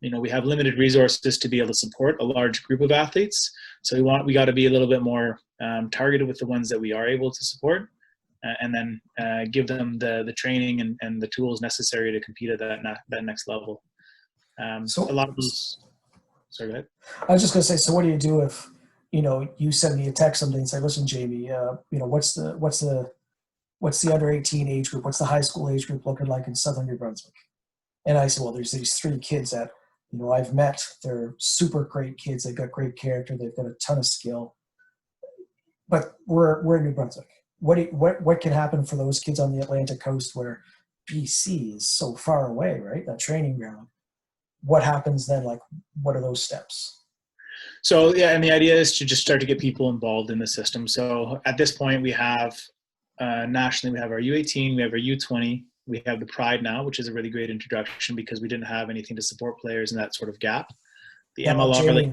We have limited resources to be able to support a large group of athletes, so we got to be a little bit more targeted with the ones that we are able to support, and then give them the training and the tools necessary to compete at that next level. A So lot of those. Sorry, go ahead. I was just going to say, so what do you do if, you send me a text someday and say, listen, Jamie, what's the under 18 age group? What's the high school age group looking like in Southern New Brunswick? And I said, well, there's these 3 kids that, I've met. They're super great kids. They've got great character. They've got a ton of skill. But we're in New Brunswick. What can happen for those kids on the Atlantic coast where BC is so far away, right? That training ground. What happens then? Like, what are those steps? So yeah, and the idea is to just start to get people involved in the system. So at this point, we have nationally, we have our U18, we have our U20, we have the Pride now, which is a really great introduction because we didn't have anything to support players in that sort of gap. The Yeah, well, MLR, like,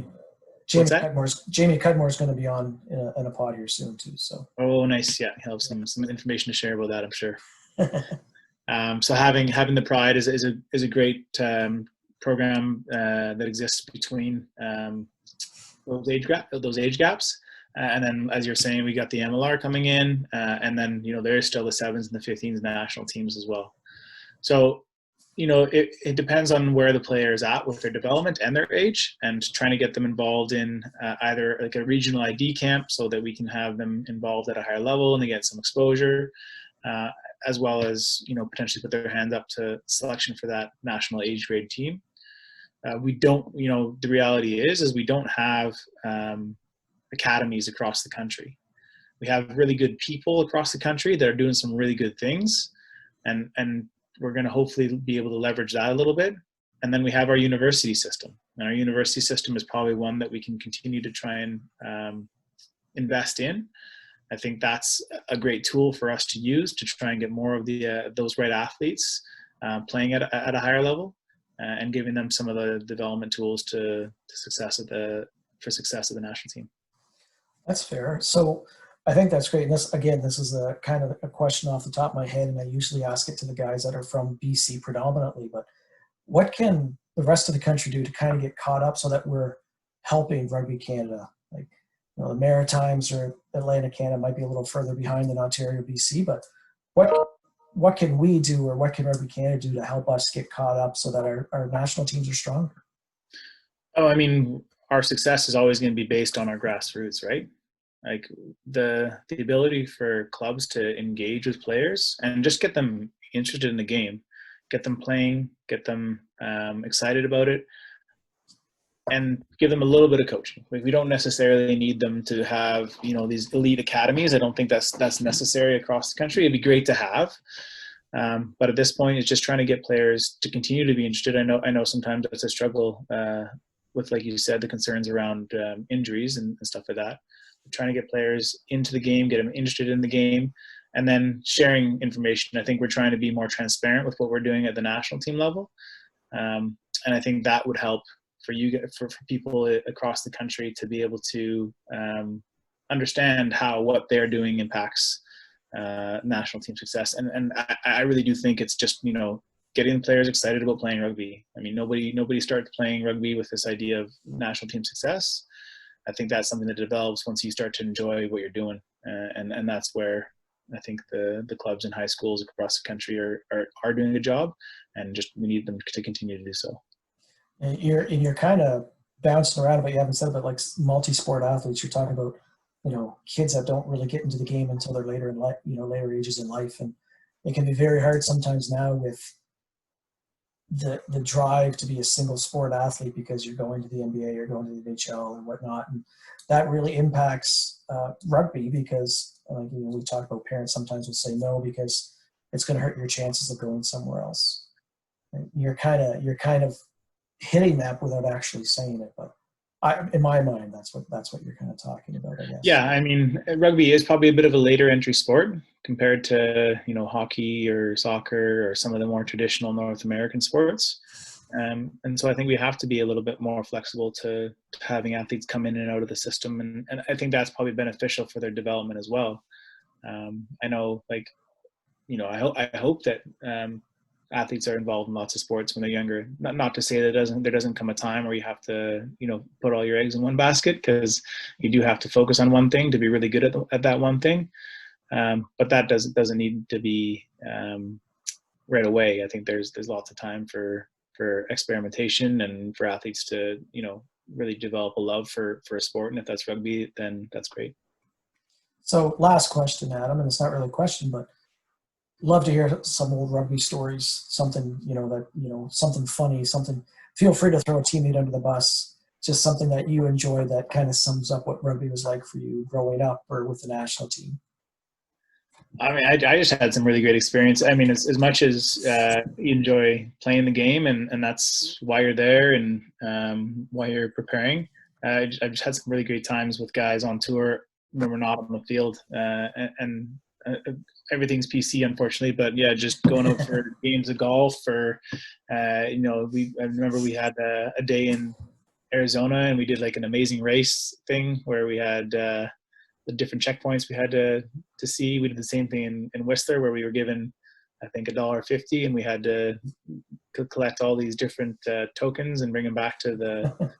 what's that? Jamie Cudmore's going to be on in a pod here soon too. So Oh, nice. Yeah, he'll have some information to share about that, I'm sure. So having the Pride is a great program that exists between those age gaps. And then, as you're saying, we got the MLR coming in, and then there's still the 7s and the 15s national teams as well. So it depends on where the player is at with their development and their age, and trying to get them involved in either like a regional ID camp, so that we can have them involved at a higher level and they get some exposure, as well as potentially put their hands up to selection for that national age grade team. We don't, the reality is we don't have academies across the country. We have really good people across the country that are doing some really good things, and we're going to hopefully be able to leverage that a little bit. And then we have our university system, and our university system is probably one that we can continue to try and invest in. I think that's a great tool for us to use to try and get more of those right athletes playing at a higher level, and giving them some of the development tools for success of the national team. that's fair. So I think that's great. And this is a kind of a question off the top of my head, and I usually ask it to the guys that are from BC predominantly. But what can the rest of the country do to kind of get caught up so that we're helping Rugby Canada? Like, the Maritimes or Atlantic Canada might be a little further behind than Ontario, BC, but what can we do, or what can Rugby Canada do to help us get caught up so that our national teams are stronger? Oh, I mean, our success is always going to be based on our grassroots, right? Like the ability for clubs to engage with players and just get them interested in the game, get them playing, get them excited about it, and give them a little bit of coaching. Like, we don't necessarily need them to have these elite academies. I don't think that's necessary across the country. It'd be great to have, but at this point, it's just trying to get players to continue to be interested. I know sometimes it's a struggle with, like you said, the concerns around injuries and stuff like that. Trying to get players into the game, get them interested in the game, and then sharing information. I think we're trying to be more transparent with what we're doing at the national team level, and I think that would help for people across the country to be able to understand how what they're doing impacts national team success. And I really do think it's just getting players excited about playing rugby. I mean, nobody starts playing rugby with this idea of national team success. I think that's something that develops once you start to enjoy what you're doing, and that's where I think the clubs and high schools across the country are doing a good job, and just we need them to continue to do so. And you're kind of bouncing around, but you haven't said, but like multi-sport athletes, you're talking about, kids that don't really get into the game until they're later in life, later ages in life. And it can be very hard sometimes now with the drive to be a single sport athlete because you're going to the NBA, you're going to the NHL and whatnot. And that really impacts rugby because we talk about parents sometimes will say no because it's going to hurt your chances of going somewhere else. And you're kind of hitting that without actually saying it, but in my mind, that's what you're kind of talking about, I guess. Yeah, I mean, rugby is probably a bit of a later entry sport compared to hockey or soccer or some of the more traditional North American sports. And so I think we have to be a little bit more flexible to having athletes come in and out of the system, and I think that's probably beneficial for their development as well. I know, I hope that athletes are involved in lots of sports when they're younger. Not to say that there doesn't come a time where you have to put all your eggs in one basket, because you do have to focus on one thing to be really good at that one thing. But that doesn't need to be right away. I think there's lots of time for experimentation and for athletes to really develop a love for a sport. And if that's rugby, then that's great. So last question, Adam, and it's not really a question, but love to hear some old rugby stories, something, something funny, something. Feel free to throw a teammate under the bus, just something that you enjoy that kind of sums up what rugby was like for you growing up or with the national team. I mean, I just had some really great experience. I mean, as much as you enjoy playing the game, and that's why you're there and why you're preparing, I just had some really great times with guys on tour when we're not on the field. And everything's PC, unfortunately, but yeah, just going out for games of golf, or I remember we had a day in Arizona, and we did like an amazing race thing where we had the different checkpoints we had to see. We did the same thing in Whistler, where we were given, I think, $1.50, and we had to collect all these different tokens and bring them back to the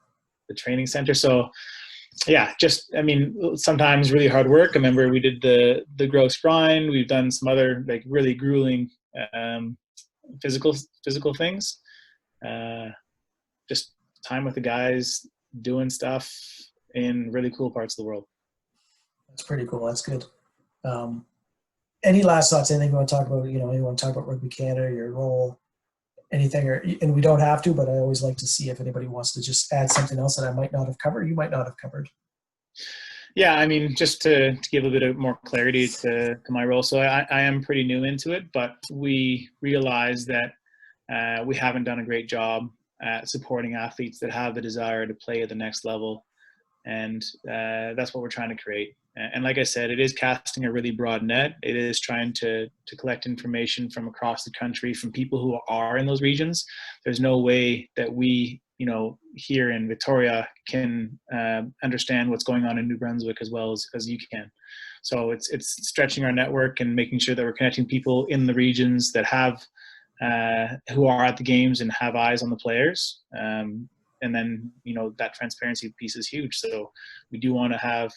training center. So yeah, sometimes really hard work. I remember we did the gross grind. We've done some other like really grueling physical things. Just time with the guys, doing stuff in really cool parts of the world. That's pretty cool. That's good. Any last thoughts? Anything you want to talk about? You want to talk about Rugby Canada, your role, anything, and we don't have to, but I always like to see if anybody wants to just add something else that I might not have covered, you might not have covered. Yeah, I mean, just to give a bit of more clarity to my role. So I am pretty new into it, but we realize that we haven't done a great job at supporting athletes that have the desire to play at the next level. And that's what we're trying to create. And like I said, it is casting a really broad net. It is trying to collect information from across the country from people who are in those regions. There's no way that we, here in Victoria can understand what's going on in New Brunswick as well as you can. So it's stretching our network and making sure that we're connecting people in the regions that have, who are at the games and have eyes on the players. And then, that transparency piece is huge. So we do want to have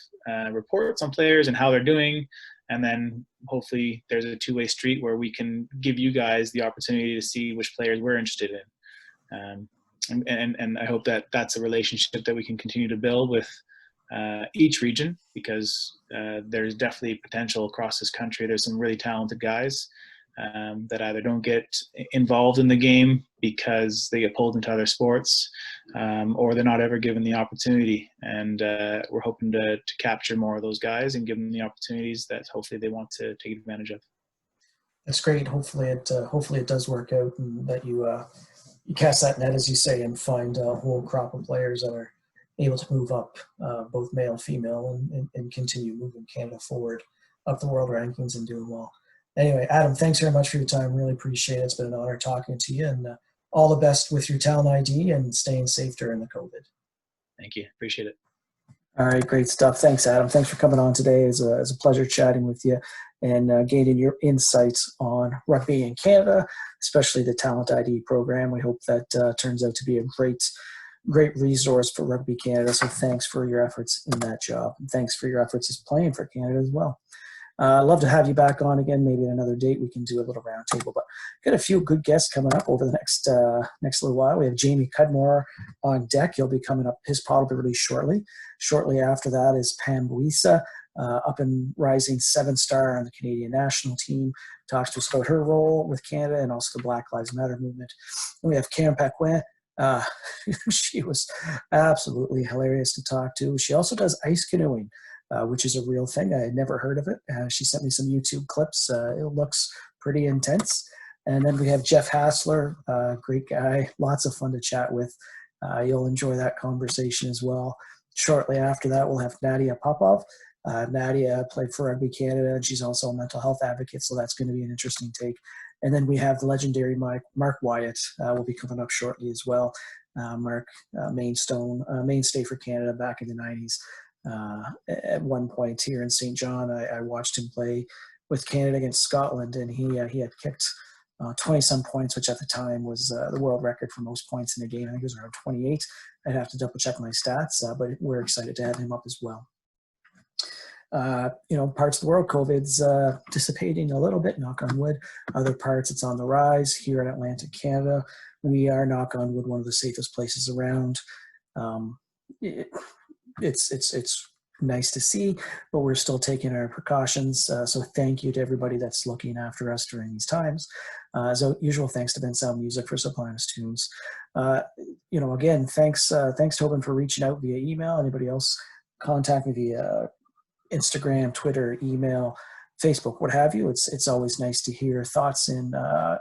reports on players and how they're doing. And then hopefully there's a two-way street where we can give you guys the opportunity to see which players we're interested in. And I hope that that's a relationship that we can continue to build with each region, because there's definitely potential across this country. There's some really talented guys that either don't get involved in the game because they get pulled into other sports, or they're not ever given the opportunity. And we're hoping to capture more of those guys and give them the opportunities that hopefully they want to take advantage of. That's great. Hopefully it does work out, and that you cast that net, as you say, and find a whole crop of players that are able to move up, both male, female, and continue moving Canada forward up the world rankings and doing well. Anyway, Adam, thanks very much for your time. Really appreciate it. It's been an honor talking to you, and all the best with your talent ID and staying safe during the COVID. Thank you. Appreciate it. All right, great stuff. Thanks, Adam. Thanks for coming on today. It's a pleasure chatting with you and gaining your insights on rugby in Canada, especially the Talent ID program. We hope that turns out to be a great resource for Rugby Canada. So thanks for your efforts in that job. And thanks for your efforts as playing for Canada as well. I'd love to have you back on again. Maybe at another date we can do a little roundtable. But got a few good guests coming up over the next little while. We have Jamie Cudmore on deck. He'll be coming up. His pod will be released shortly. Shortly after that is Pam Buisa, up and rising 7-star on the Canadian national team. Talks to us about her role with Canada and also the Black Lives Matter movement. And we have Karen Paquin. She was absolutely hilarious to talk to. She also does ice canoeing, which is a real thing. I had never heard of it. She sent me some YouTube clips. It looks pretty intense. And then we have Jeff Hassler, great guy, lots of fun to chat with. You'll enjoy that conversation as well. Shortly after that, we'll have Nadia Popov. Nadia played for Rugby Canada, and she's also a mental health advocate, so that's going to be an interesting take. And then we have the legendary Mark Wyatt will be coming up shortly as well. Mark, mainstay for Canada back in the 90s. At one point here in St. John, I watched him play with Canada against Scotland, and he had kicked 20-some points, which at the time was the world record for most points in a game. I think it was around 28. I'd have to double check my stats, but we're excited to have him up as well. Parts of the world, COVID's dissipating a little bit, knock on wood. Other parts, it's on the rise. Here in Atlantic Canada, we are, knock on wood, one of the safest places around. It's nice to see, but we're still taking our precautions. So thank you to everybody that's looking after us during these times. As usual, thanks to Ben Sound Music for supplying us tunes. Again, thanks Tobin for reaching out via email. Anybody else, contact me via Instagram, Twitter, email, Facebook, what have you. It's always nice to hear thoughts and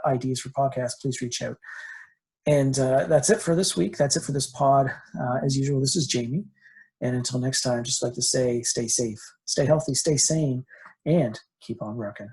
ideas for podcasts. Please reach out. And that's it for this week. That's it for this pod. As usual, this is Jamie. And until next time, just like to say, stay safe, stay healthy, stay sane, and keep on rocking.